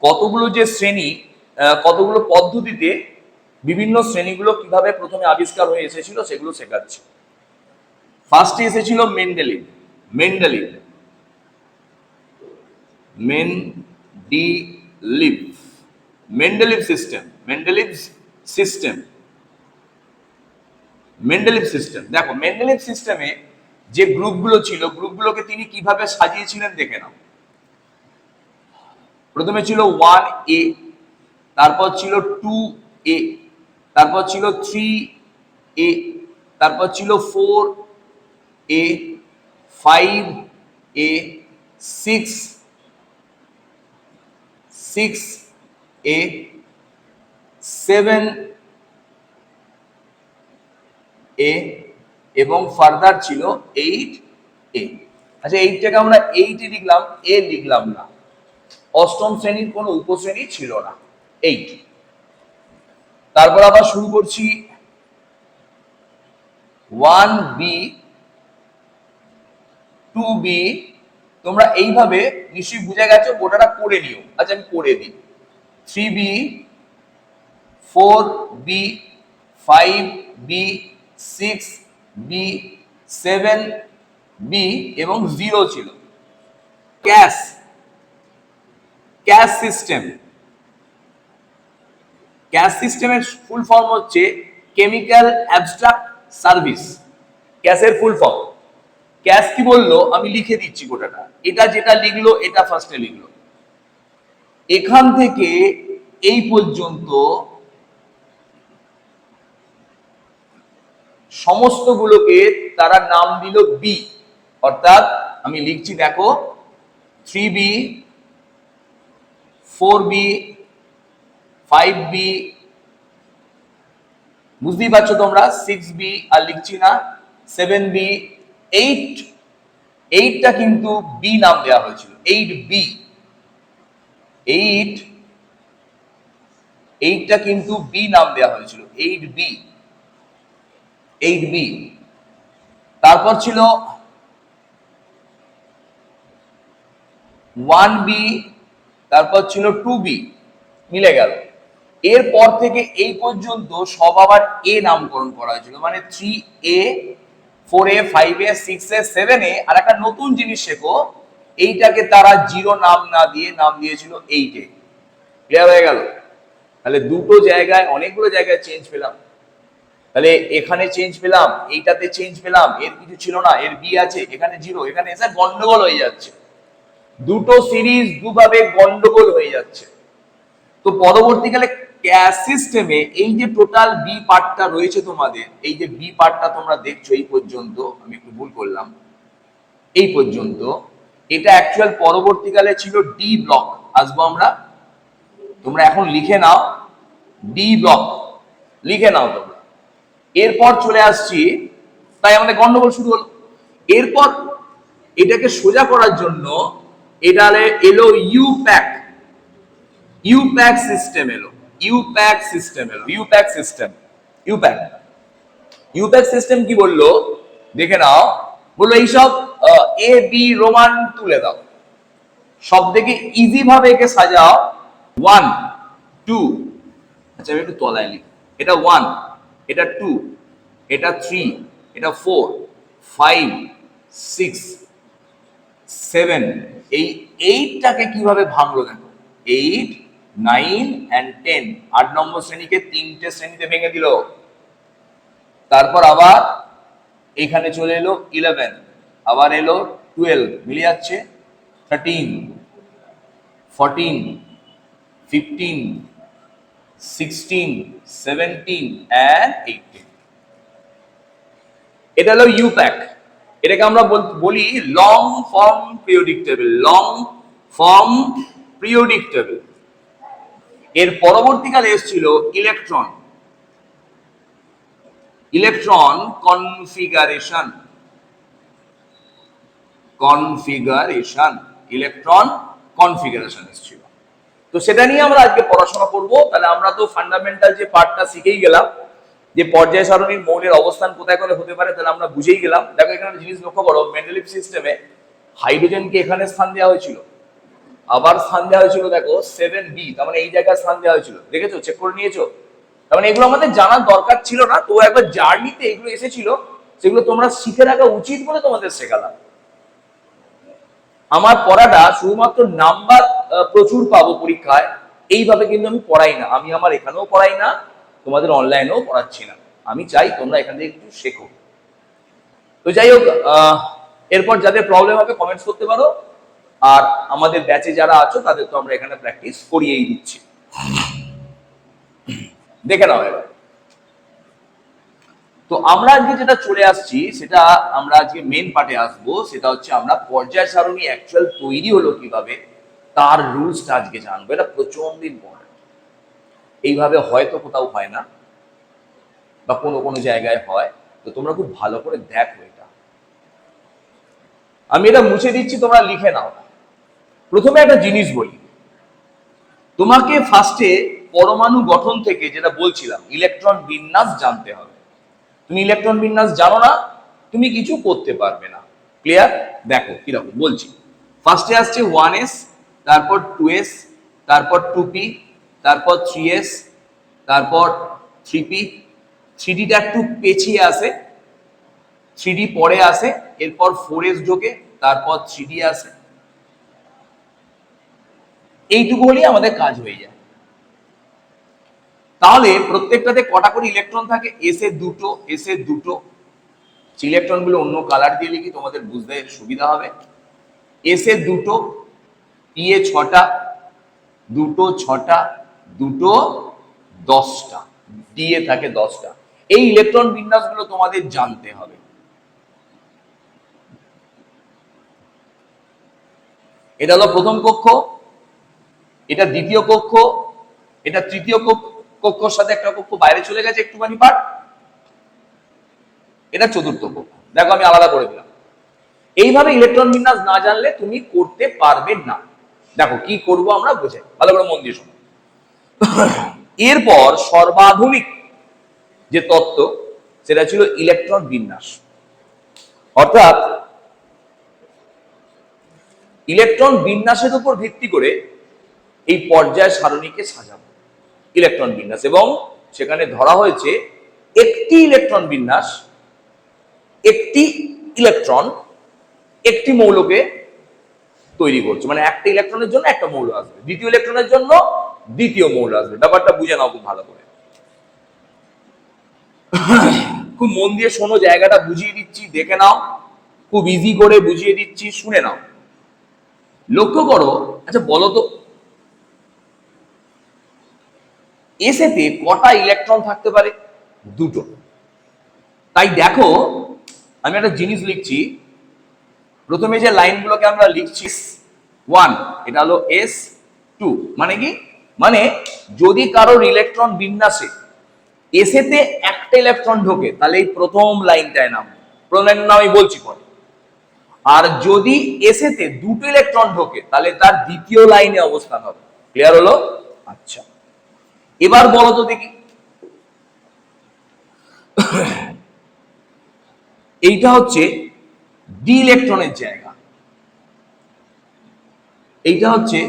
কতগুলো যে শ্রেণী, কতগুলো পদ্ধতিতে বিভিন্ন শ্রেণীগুলো কিভাবে প্রথমে আবিষ্কার হয়ে এসেছিল সেগুলো শেখাচ্ছি। ফার্স্টে এসেছিল মেন্ডেলিভ সিস্টেম। দেখো মেন্ডেলিভ সিস্টেমে যে গ্রুপগুলো ছিল, গ্রুপগুলোকে তিনি কিভাবে সাজিয়েছিলেন দেখে নাও। প্রথমে ছিল 1A, তারপর ছিল 2A, তারপর ছিল 3A, তারপর ছিল 4A, 5A, 6A, 7A এবং ফার্দার ছিল 8A। আচ্ছা, 8টাকে আমরা 8 লিখলাম, এ লিখলাম না। অষ্টম শ্রেণীর কোনো উপশ্রেণী ছিল না, 8। তারপর আবার শুরু করছি 1B, 2B। তোমরা এইভাবে নিশ্চয়ই বুঝে গেছো, গোটাটা করে নিও। আচ্ছা আমি করে দিই। 3B, 4B, 5B, 6B, 7B এবং 0 ছিল। ক্যাশ সিস্টেমের ফুল ফর্ম হচ্ছে কেমিক্যাল অ্যাবস্ট্রাক্ট সার্ভিস। ক্যাশের ফুল ফর্ম। ক্যাশ কি বললো আমি লিখে দিচ্ছি গোটাটা। এটা যেটা লিখলো এটা ফার্স্টে লিখলো। এখান থেকে এই পর্যন্ত সমস্তগুলোকে তারা নাম দিল বি। অর্থাৎ আমি লিখছি, দেখো 3B, 4B, 5B, বুঝতেই পারছো তোমরা, 6B আর লিখছি না, 7B, 8টা কিন্তু বি নাম দেওয়া হয়েছিল। 8টা কিন্তু বি নাম দেওয়া হয়েছিল, 8B। তারপর ছিল 1B, তারপর ছিল 2B, মিলে গেল। এরপর থেকে এই পর্যন্ত সব আবার এ নামকরণ করা হয়েছিল, মানে 3A, 4A, 5A, 6A, 7A। আর একটা নতুন জিনিস শেখো, এইটাকে তারা 0 নাম না দিয়ে নাম দিয়েছিল 8A। ক্লিয়ার হয়ে গেল? তাহলে দুটো জায়গায়, অনেকগুলো জায়গায় চেঞ্জ পেলাম। তাহলে এখানে চেঞ্জ পেলাম, এইটাতে চেঞ্জ পেলাম, এর কিছু ছিল না, এর বি আছে, এখানে 0, এখানে এসে গন্ডগোল হয়ে যাচ্ছে। দুটো সিরিজ দুভাবে গন্ডগোল হয়ে যাচ্ছে। তো পরবর্তীকালে ক্যাশ সিস্টেমে এই যে টোটাল বি পার্টটা রয়েছে তোমাদের, এই যে বি পার্টটা তোমরা দেখছো এই পর্যন্ত, আমি একটু ভুল করলাম, এই পর্যন্ত, এটা অ্যাকচুয়াল পরবর্তীকালে ছিল ডি ব্লক। আসবো আমরা, তোমরা এখন লিখে নাও, ডি ব্লক লিখে নাও তোমরা। এরপর চলে আসছি, তাই আমাদের গন্ডগোল শুরু হলো। এরপর এটাকে সোজা করার জন্য এটা এলো ইউপ্যাক সিস্টেম এলো। ইউপ্যাক সিস্টেম কি বললো দেখে নাও। বললো এইসব এ বি রোমান তুলে দাও, সব থেকে ইজি ভাবে একে সাজাও। 1, 2, আচ্ছা আমি একটু তলায় লিখি। এটা 1, এটা 2, এটা 3, এটা 4, 5, 6, 7। এই 8টাকে কিভাবে ভাঙলো দেখো। 8, 9 and 10, 8 নম্বর শ্রেণীকে 3টে শ্রেণীতে ভেঙে দিল। তারপর আবার এইখানে চলে এলো 11, আবার এলো 12, মিলে যাচ্ছে 13, 14, 15, 16, 17 and 18। এটা হলো ইউপ্যাক। এটাকে আমরা বলি long form periodic table. Long form periodic table. এর পরবর্তীকালে এসেছিল electron. Electron configuration. Configuration, electron configuration এসেছিল। তো সেটা নিয়ে আমরা আজকে পড়াশোনা করব। তাহলে আমরা তো ফান্ডামেন্টাল যে পার্টটা শিখেই গেলাম, যে পর্যায় সারণীর মৌলের অবস্থান কোথায় করে হতে পারে, তাহলে আমরা বুঝেই গেলাম। দেখো এখানে জিনিস লক্ষ্য করো, মেন্ডেলিভ সিস্টেমে হাইড্রোজেনকে এখানে স্থান দেওয়া হয়েছিল, আবার স্থান দেওয়া হয়েছিল দেখো 7b, তার মানে এই জায়গায় স্থান দেওয়া হয়েছিল। দেখেছো, চেক করে নিয়েছো? তার মানে এগুলো আমাদের জানার দরকার ছিল না, তো একবার জার্নিতে এগুলো এসেছিল, সেগুলো তোমরা শিখে রাখা উচিত বলে তোমাদের শেখালাম। আমার পড়াটা শুধুমাত্র নাম্বার প্রচুর পাবো পরীক্ষায় এইভাবে কিন্তু আমি পড়াই না। আমি আমার এখানেও পড়াই না, তোমাদের অনলাইনেও পড়াচ্ছি না। আমি চাই তোমরা এখান থেকে একটু শেখো। তো যাই হোক, এরপর যাদের প্রবলেম হবে কমেন্টস করতে পারো। আর আমাদের ব্যাচে যারা আছো তাদের তো আমরা এখানে প্র্যাকটিস করিয়েই দিচ্ছি। দেখে নাও এবার। তো আমরা আজকে যেটা চলে আসছি, সেটা আমরা আজকে মেন পার্টে আসবো। সেটা হচ্ছে আমরা পর্যায় সারণী অ্যাকচুয়াল তৈরি হলো কিভাবে তার রুলসটা আজকে জানবো। এটা প্রচন্ড ইম্পর্টেন্ট। এইভাবে হয়তো কোথাও হয় না, বা কোনো কোনো জায়গায় হয়। তো তোমরা খুব ভালো করে দেখো এটা। আমি এটা মুছে দিচ্ছি, তোমরা লিখে নাও। প্রথমে একটা জিনিস বলি, তোমাকে ফার্স্টে পরমাণু গঠন থেকে যেটা বলছিলাম ইলেকট্রন বিন্যাস জানতে হবে। তুমি ইলেকট্রন বিন্যাস জানো না, তুমি কিছু করতে পারবে না। ক্লিয়ার? দেখো কিরকম বলছি। ফার্স্টে আসছে 1s, তারপর 2s, তারপর 2p, তারপর 3s, তারপর 3p। 3dটা একটু পেছিয়ে আসে, 3d পরে আসে, এরপর 4s ঢোকে, তারপর 3d আসে। এইটুকু হলেই আমাদের কাজ হয়ে যায়। তাহলে প্রত্যেকটাতে কটা করে ইলেকট্রন থাকে? এস এ দুটো, এস এ দুটো। ইলেকট্রন গুলো অন্য কালার দিয়ে লিখি, তোমাদের বুঝতে সুবিধা হবে। এস এ দুটো, পি এ 6টা, দুটো 6টা, দুটো 10টা, ডি এ থাকে 10টা। এই ইলেকট্রন বিন্যাস গুলো তোমাদের জানতে হবে। এটা হলো প্রথম কক্ষ, এটা দ্বিতীয় কক্ষ, এটা তৃতীয় কক্ষর সাথে একটা কক্ষ বাইরে চলে গেছে একটুখানি পার্ট, এটা চতুর্থ কক্ষ। দেখো আমি আলাদা করে দিলাম। এইভাবে ইলেকট্রন বিন্যাস না জানলে তুমি করতে পারবে না। দেখো কি করব আমরা, বুঝে ভালো করে মন দিয়ে শোনো। এরপর সর্বাধুনিক যে তত্ত্ব, সেটা ছিল ইলেকট্রন বিন্যাস। অর্থাৎ ইলেকট্রন বিন্যাসের উপর ভিত্তি করে এই পর্যায় সারণীকে সাজাবো, ইলেকট্রন বিন্যাস। এবং সেখানে ধরা হয়েছে একটি ইলেকট্রন বিন্যাস, একটি ইলেকট্রন একটি মৌলকে তৈরি করছে। মানে একটা ইলেকট্রনের জন্য একটা মৌল আসবে, দ্বিতীয় ইলেকট্রনের জন্য দ্বিতীয় মৌল আসবে। ব্যাপারটা বুঝে নাও খুব ভালো করে, খুব মন দিয়ে শোনো। জায়গাটা বুঝিয়ে দিচ্ছি, দেখে নাও। খুব ইজি করে বুঝিয়ে দিচ্ছি, শুনে নাও। লক্ষ্য করো। আচ্ছা বলো তো, এসেতে কটা ইলেকট্রন থাকতে পারে? দুটো। তাই দেখো আমি একটা জিনিস লিখছি। প্রথমে যে লাইনগুলোকে আমরা লিখছি 1, এটা হলো S2। মানে কি? মানে যদি কারোর ইলেকট্রন বিন্যাসে এসেতে একটা ইলেকট্রন ঢোকে, তাহলে এই প্রথম লাইনটায় নাম, প্রথম লাইনের নাম আমি বলছি পরে। আর যদি এসেতে দুটো ইলেকট্রন ঢোকে, তাহলে তার দ্বিতীয় লাইনে অবস্থান হবে। ক্লিয়ার হলো? আচ্ছা, এবার বলো তো দেখি, এইটা হচ্ছে ডি ইলেকট্রনের জায়গা, এইটা হচ্ছে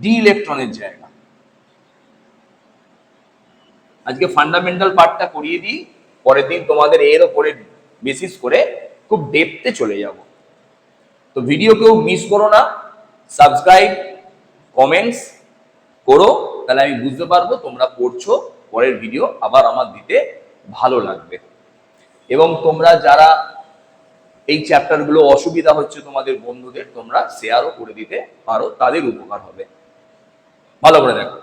ডি ইলেকট্রনের জায়গা। আজকে ফান্ডামেন্টাল পার্টটা করিয়ে দিই, পরের দিন তোমাদের এর উপরে বেসিস করে খুব ডেপথে চলে যাব। তো ভিডিও কেউ মিস করো না, সাবস্ক্রাইব কমেন্টস করো, তাহলে আমি বুঝতে পারবো তোমরা পড়ছো। পরের ভিডিও আবার আমার দিতে ভালো লাগবে। এবং তোমরা যারা এই চ্যাপ্টারগুলো অসুবিধা হচ্ছে তোমাদের বন্ধুদের, তোমরা শেয়ারও করে দিতে পারো, তাদের উপকার হবে। ভালো করে দেখো।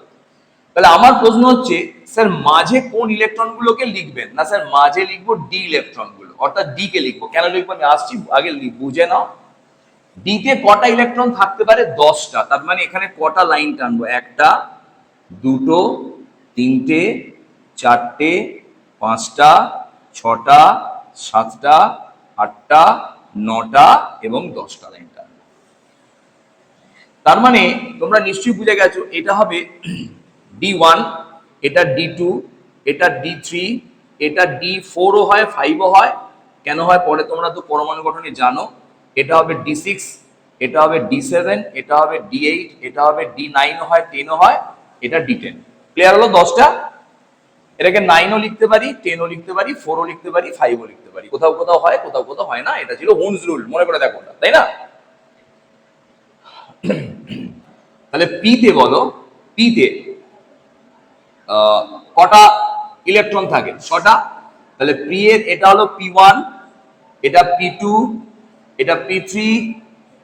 তাহলে আমার প্রশ্ন হচ্ছে, স্যার মাঝে কোন ইলেকট্রনগুলোকে লিখবেন? না স্যার, মাঝে লিখবো ডি ইলেকট্রনগুলো, অর্থাৎ ডি কে লিখবো। কেন লিখবো আমি আসছি, আগে বুঝে নাও। ডি তে কটা ইলেকট্রন থাকতে পারে? 10টা। তার মানে এখানে কটা লাইন টানবো? 1টা, 2টো, 3টে, 4টে, 5টা, 6টা, 7টা, 8টা, 9টা এবং 10টা লাইন টানবো। তার মানে তোমরা নিশ্চয়ই বুঝে গেছো, এটা হবে D1, এটা D2, এটা D3, এটা D4ও হয়, 5ও হয়। কেন হয় পরে তোমরা তো পরমাণু গঠনে জানো। এটা হবে D6, এটা হবে D7, এটা হবে D8, এটা হবে D9ও হয়, 10ও হয়, এটা D10। ক্লিয়ার হলো 10টা? এটাকে 9ও লিখতে পারি, 10ও লিখতে পারি, 4ও লিখতে পারি, 5ও লিখতে পারি। কোথাও কোথাও হয়, কোথাও কোথাও হয় না। এটা ছিল হুনস রুল, মনে করে দেখো ওটা, তাই না? তাহলে পি তে বলো, পি তে কটা ইলেকট্রন থাকে? 6টা। তাহলে পি এর এটা হলো P1, এটা P2, এটা P3,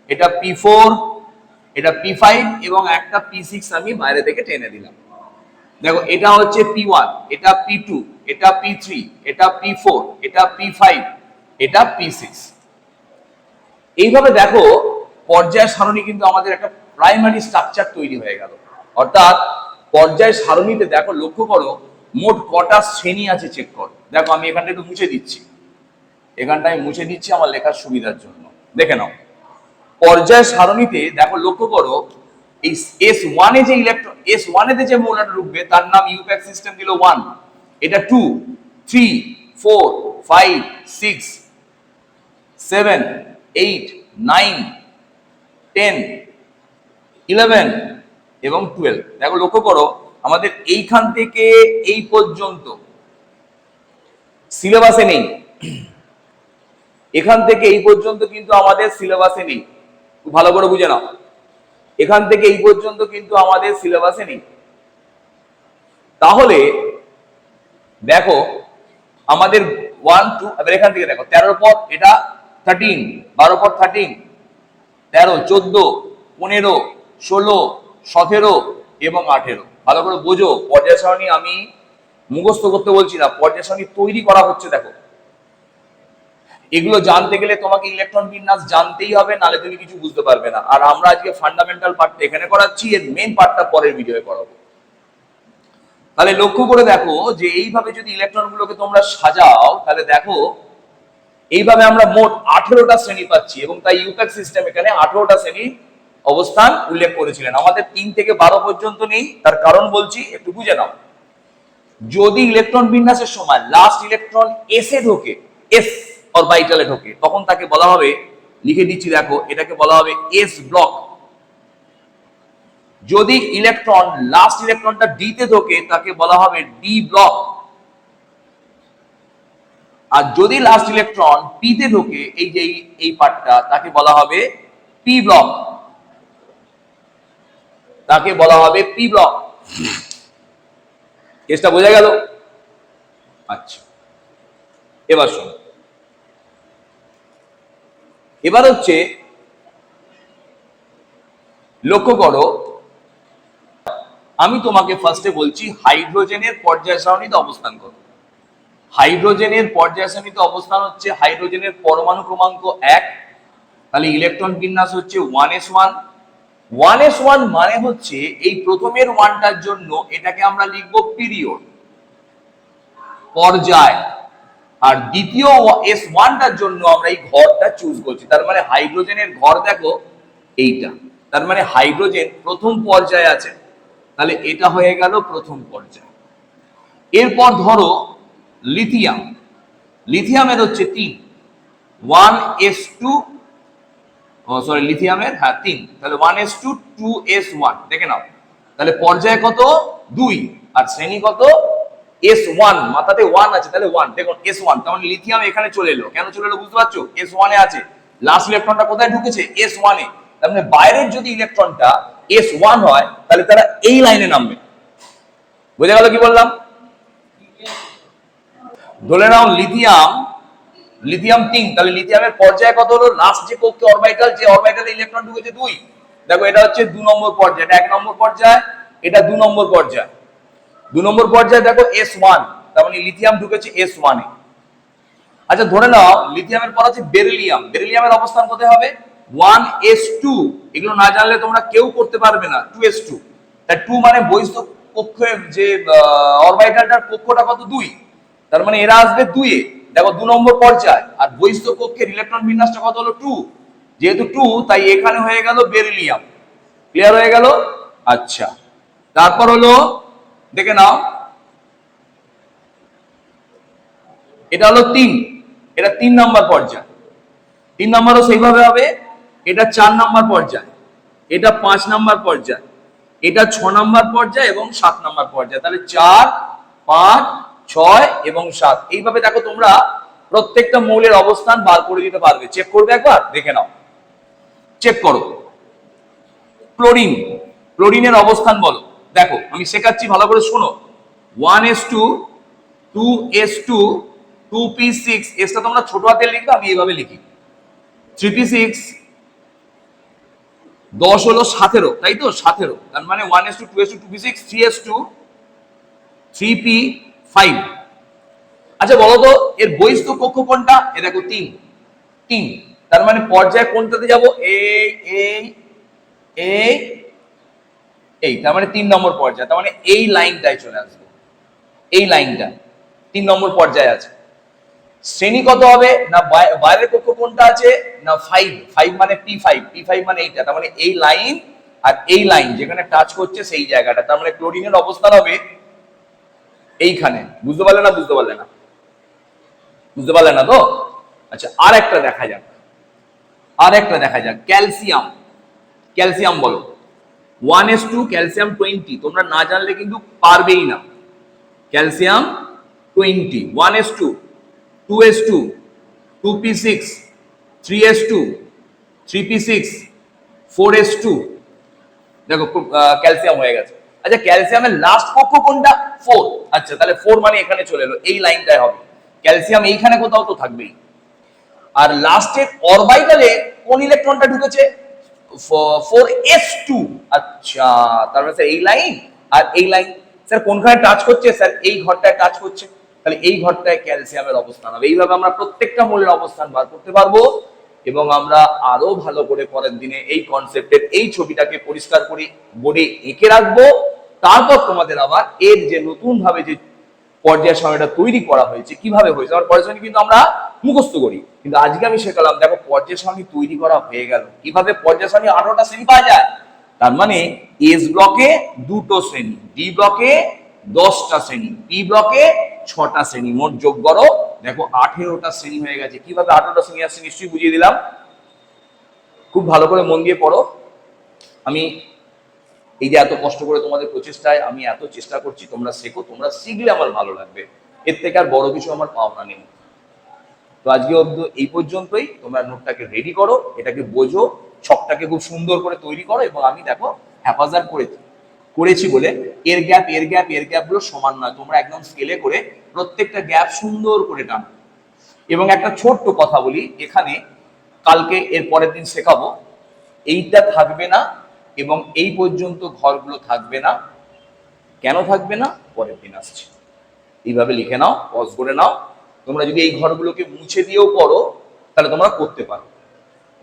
এটা P4, এটা P5 এবং একটা P6 আমি বাইরে থেকে টেনে দিলাম। দেখো, এটা হচ্ছে P1, এটা P2, এটা P3, এটা P4, এটা P5, এটা P6। এইভাবে দেখো পর্যায় সারণী কিন্তু আমাদের একটা প্রাইমারি স্ট্রাকচার তৈরি হয়ে গেল। অর্থাৎ পর্যায় সারণীতে দেখো, লক্ষ্য করো মোট কটা শ্রেণী আছে চেক করো। দেখো আমি এখানটা একটু মুছে দিচ্ছি, এখানটা আমি মুছে দিচ্ছি আমার লেখার সুবিধার জন্য। দেখে নাও, পর্যায় সারণীতে দেখো, লক্ষ্য করো এই S1 এ যে ইলেকট্রন, S1 এতে যে মৌলটা ঢুকবে তার নাম ইউপ্যাক সিস্টেম দিল 1, এটা 2, 3, 4, 5, 6, 7, 8, 9, 10, 11 এবং 12। দেখো লক্ষ্য করো, আমাদের এইখান থেকে এই পর্যন্ত সিলেবাসে নেই, এখান থেকে এই পর্যন্ত কিন্তু আমাদের সিলেবাসে নেই। খুব ভালো করে বুঝে নাও, এখান থেকে এই পর্যন্ত কিন্তু আমাদের সিলেবাসে নেই। তাহলে দেখো আমাদের 1, 2, এবার এখান থেকে দেখো 13 পর এটা 13, 12 পর 13, 13, 14, 15, 16, 17 এবং 18। ভালো করে বোঝো, পর্যায় সারণী আমি মুখস্থ করতে বলছি না, পর্যায় সারণী তৈরি করা হচ্ছে। দেখো, এগুলো জানতে গেলে তোমাকে ইলেকট্রন বিন্যাস জানতেই হবে, নালে তুমি কিছু বুঝতে পারবে না। আর আমরা আজকে ফান্ডামেন্টাল পার্টটা এখানে করাচ্ছি, এর মেইন পার্টটা পরের ভিডিওয়ে করাবো। তাহলে লক্ষ্য করে দেখো যে এইভাবে যদি ইলেকট্রনগুলোকে তোমরা সাজাও, তাহলে দেখো এইভাবে আমরা মোট 18টা শ্রেণী পাচ্ছি এবং তাই ইউপ্যাক সিস্টেম এখানে 18টা শ্রেণী অবস্থান উল্লেখ করেছিলেন। আমাদের 3 থেকে 12 পর্যন্ত নেই, তার কারণ বলছি, একটু বুঝে নাও। যদি ইলেকট্রন বিন্যাসের সময় লাস্ট ইলেকট্রন এসে ঢোকে, এস অরবিটালে ঢোকে, তখন তাকে বলা হবে, লিখে দিচ্ছি দেখো, এটাকে বলা হবে এস ব্লক। যদি ইলেকট্রন লাস্ট ইলেকট্রনটা ডি তে ঢোকে তাকে বলা হবে ডি ব্লক। আর যদি লাস্ট ইলেকট্রন পি তে ঢোকে, এই যে এই পার্টটা, তাকে বলা হবে পি ব্লক, তাকে বলা হবে পি ব্লক। কেসটা বোঝা গেল? আচ্ছা, এবার শোনো, এবার হচ্ছে লক্ষ্য করো, আমি তোমাকে ফার্স্টে বলছি হাইড্রোজেনের পর্যায় সারণীতে অবস্থান করো। হাইড্রোজেনের পর্যায় সারণীতে অবস্থান হচ্ছে হাইড্রোজেনের পরমাণু ক্রমাঙ্ক 1, তাহলে ইলেকট্রন বিন্যাস হচ্ছে 1s1। 1s1 মানে হচ্ছে এই প্রথমের 1টার জন্য এটাকে আমরা লিখব পিরিয়ড, পর্যায়, আর দ্বিতীয় S1টার জন্য আমরা এই ঘরটা চুজ করছি। তার মানে হাইড্রোজেনের ঘর দেখো এইটা, তার মানে হাইড্রোজেন প্রথম পর্যায়ে আছে, তাহলে এটা হয়ে গেল প্রথম পর্যায়। এরপর ধরো লিথিয়াম, লিথিয়ামের হচ্ছে 3, 1s2, সরি লিথিয়ামের 3, তাহলে 1s2, 2s1। দেখে নাও, তাহলে পর্যায় কত? 2, আর শ্রেণী কত? S1, মাথাতে 1 আছে, তাহলে 1। দেখুন S1, তার মানে লিথিয়াম এখানে চলে এলো। কেন চলে এলো বুঝতে পারছো? S1 এ আছে, লাস্ট ইলেকট্রনটা কোথায় ঢুকেছে? S1 এ। তার মানে বাইরের যদি ইলেকট্রনটা S1 হয়, তাহলে তারা এই লাইনে নামবে। বুঝে গেল কি বললাম? ধরে নাও লিথিয়াম, লিথিয়াম 3, তাহলে লিথিয়ামের পর্যায় কত হলো? লাস্ট যে কক্ষে অরবিটাল, যে অরবিটালে ইলেকট্রন ঢুকেছে 2, দেখো এটা হচ্ছে 2 নম্বর পর্যায়, এটা 1 নম্বর পর্যায়, এটা 2 নম্বর পর্যায়। 2 নম্বর পর্যায়ে দেখো S1, তার মানে লিথিয়াম ঢুকেছে S1 এ। আচ্ছা ধরে নাও লিথিয়ামের পর আছে বেরিলিয়াম, বেরিলিয়ামের অবস্থান কোথায় হবে? 1s2, এগুলো না জানলে তোমরা কেউ করতে পারবে না। 2s2, তাই 2 মানে বহিস্থ কক্ষের যে অরবিটালটার কক্ষটা কত? 2, তার মানে এরা আসবে 2 এ, দেখো 2 নম্বর পর্যায়। আর বহিস্থ কক্ষের ইলেকট্রন বিন্যাসটা কত হলো? 2, যেহেতু 2 তাই এখানে হয়ে গেল বেরিলিয়াম। ক্লিয়ার হয়ে গেল? আচ্ছা, তারপর হলো দেখে নাও, এটা হলো 3, এটা 3 নাম্বার পর্যায়। 3 নাম্বারও সেইভাবে হবে, এটা 4 নাম্বার পর্যায়, এটা 5 নাম্বার পর্যায়, এটা 6 নাম্বার পর্যায় এবং 7 নাম্বার পর্যায়। তাহলে 4, 5, 6 এবং 7, এইভাবে দেখো তোমরা প্রত্যেকটা মৌলের অবস্থান বার করে দিতে পারবে। চেক করবে একবার, দেখে নাও, চেক করো। ক্লোরিন, ক্লোরিনের অবস্থান বলো। দেখো আমি শেখাচ্ছি, ভালো করে শোনো। 1s2, 2s2, 2p6, এসটা তোমরা ছোট হাতে লিখবে, আমি এইভাবে লিখি। 3p6, 10 হলো 17, তাই তো? 17, তার মানে 1s2, 2s2, 2p6, 3s2, 3p5। আচ্ছা বলো তো এর বহিস্থ কক্ষ কোনটা? এ দেখো 3, 3, তার মানে পর্যায় কোনটাতে যাব? এই এই এই এই, তার মানে 3 নম্বর পর্যায়, তার মানে এই লাইনটায় চলে আসবে, এই লাইনটা 3 নম্বর পর্যায়ে আছে। শ্রেণী কত হবে? না বাইরের কক্ষ কোনটা আছে? না 5, 5 মানে p5, p5 মানে এইটা, তার মানে এই লাইন আর এই লাইন যেখানে টাচ করছে সেই জায়গাটা, তার মানে ক্লোরিনের অবস্থান হবে এইখানে। বুঝতে পারলে না? বুঝতে পারলে না? বুঝতে পারলে না তো? আচ্ছা আর একটা দেখা যাক, আর একটা দেখা যাক। ক্যালসিয়াম, ক্যালসিয়াম বলো। 1s2, ক্যালসিয়াম 20, তোমরা না জানলে কিন্তু পারবেই না। Calcium 20, 1s2, 2s2, 2p6, 3s2, 3p6, 4s2, দেখো ক্যালসিয়াম হয়ে গেছে। আচ্ছা ক্যালসিয়ামের লাস্ট কক্ষ কোনটা? 4, আচ্ছা তাহলে 4 মানে এখানে চলে এলো, এই লাইনটায় হবে। ক্যালসিয়াম এইখানে কোথাও তো থাকবেই। আর লাস্টের অরবিটালে কোন ইলেকট্রনটা ঢুকেছে? 4s2, আচ্ছা তার মানে স্যার এই লাইন আর এই লাইন, স্যার কোনখানে টাচ করছে? স্যার এই ঘরটায় টাচ করছে, তাহলে এই ঘরটায় ক্যালসিয়ামের অবস্থান হবে। এইভাবে আমরা প্রত্যেকটা মৌলের অবস্থান বার করতে পারবো এবং আমরা আরো ভালো করে পরের দিনে এই কনসেপ্টের এই ছবিটাকে পরিষ্কার করে বোর্ডে এঁকে রাখবো। তারপর তোমাদের আবার এর যে নতুন ভাবে যে পর্যায় সারণীটা তৈরি করা হয়েছে, কিভাবে হয়েছে, আমার পর্যায় সারণী কিন্তু আমরা মুখস্থ করি, কিন্তু আজকে আমি শেখালাম দেখো পর্যায় সারণী তৈরি করা হয়ে গেল। কিভাবে পর্যায় সারণী 18টা শ্রেণী পাওয়া যায়, তার মানে এস ব্লকে 2টো শ্রেণী, ডি ব্লকে 10টা শ্রেণী, পি ব্লকে 6টা শ্রেণী, মোট যোগ করো দেখো 18টা শ্রেণী হয়ে গেছে। কিভাবে 18টা শ্রেণী আসছে নিশ্চয়ই বুঝিয়ে দিলাম, খুব ভালো করে মন দিয়ে পড়ো। আমি এই যে এত কষ্ট করে তোমাদের প্রচেষ্টায় আমি এত চেষ্টা করছি তোমরা শেখো, তোমরা শিখলে আমার ভালো লাগবে, এর থেকে আর বড় কিছু আমার পাওনা নেই। তো আজকে অবধি এই পর্যন্তই, তোমরা নোটটাকে রেডি করো, এটাকে বোঝো, ছকটাকে খুব সুন্দর করে তৈরি করো এবং আমি দেখো হ্যাপাজার করেছি বলে এর গ্যাপ এর গ্যাপ এর গ্যাপ গুলো সমান নয়, তোমরা একদম স্কেলে করে প্রত্যেকটা গ্যাপ সুন্দর করে টানো। এবং একটা ছোট্ট কথা বলি এখানে, কালকে এর পরের দিন শেখাবো, এইটা থাকবে না এবং এই পর্যন্ত ঘরগুলো থাকবে না। কেন থাকবে না? পরের দিন আসছে। এইভাবে লিখে নাও, পজ করে নাও। তোমরা যদি এই ঘরগুলোকে মুছে দিয়েও করো তাহলে তোমরা করতে পারো।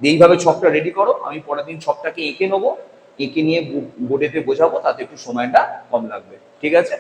এইভাবে ছকটা রেডি করো, আমি পরের দিন ছকটাকে এঁকে নেবো, এঁকে নিয়ে বোর্ডেতে বোঝাবো, তাতে একটু সময়টা কম লাগবে। ঠিক আছে?